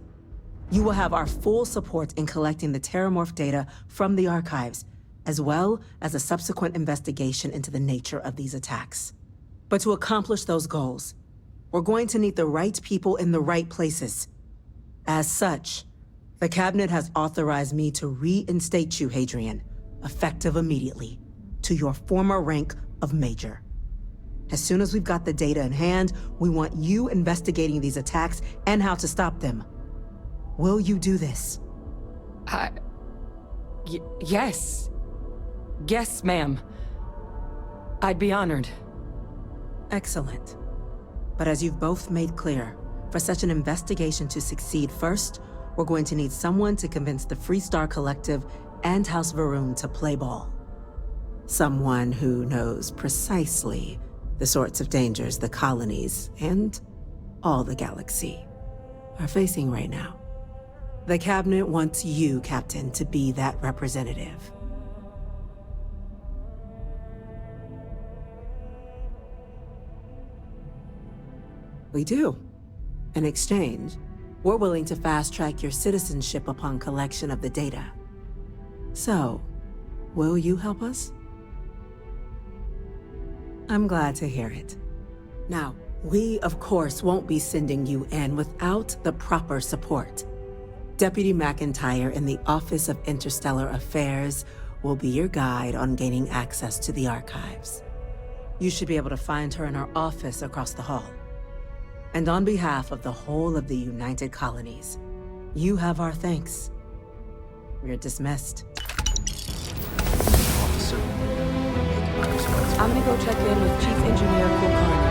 You will have our full support in collecting the Terrormorph data from the archives, as well as a subsequent investigation into the nature of these attacks. But to accomplish those goals, we're going to need the right people in the right places. As such, the Cabinet has authorized me to reinstate you, Hadrian, effective immediately, to your former rank of Major. As soon as we've got the data in hand, we want you investigating these attacks and how to stop them. Will you do this? Yes. Yes, ma'am. I'd be honored. Excellent. But as you've both made clear, for such an investigation to succeed first, we're going to need someone to convince the Freestar Collective and House Varun to play ball. Someone who knows precisely the sorts of dangers the colonies and all the galaxy are facing right now. The Cabinet wants you, Captain, to be that representative. We do. In exchange, we're willing to fast-track your citizenship upon collection of the data. So, will you help us? I'm glad to hear it. Now, we, of course, won't be sending you in without the proper support. Deputy McIntyre in the Office of Interstellar Affairs will be your guide on gaining access to the archives. You should be able to find her in her office across the hall. And on behalf of the whole of the United Colonies, you have our thanks. We're dismissed. I'm gonna go check in with Chief Engineer Kulkarni.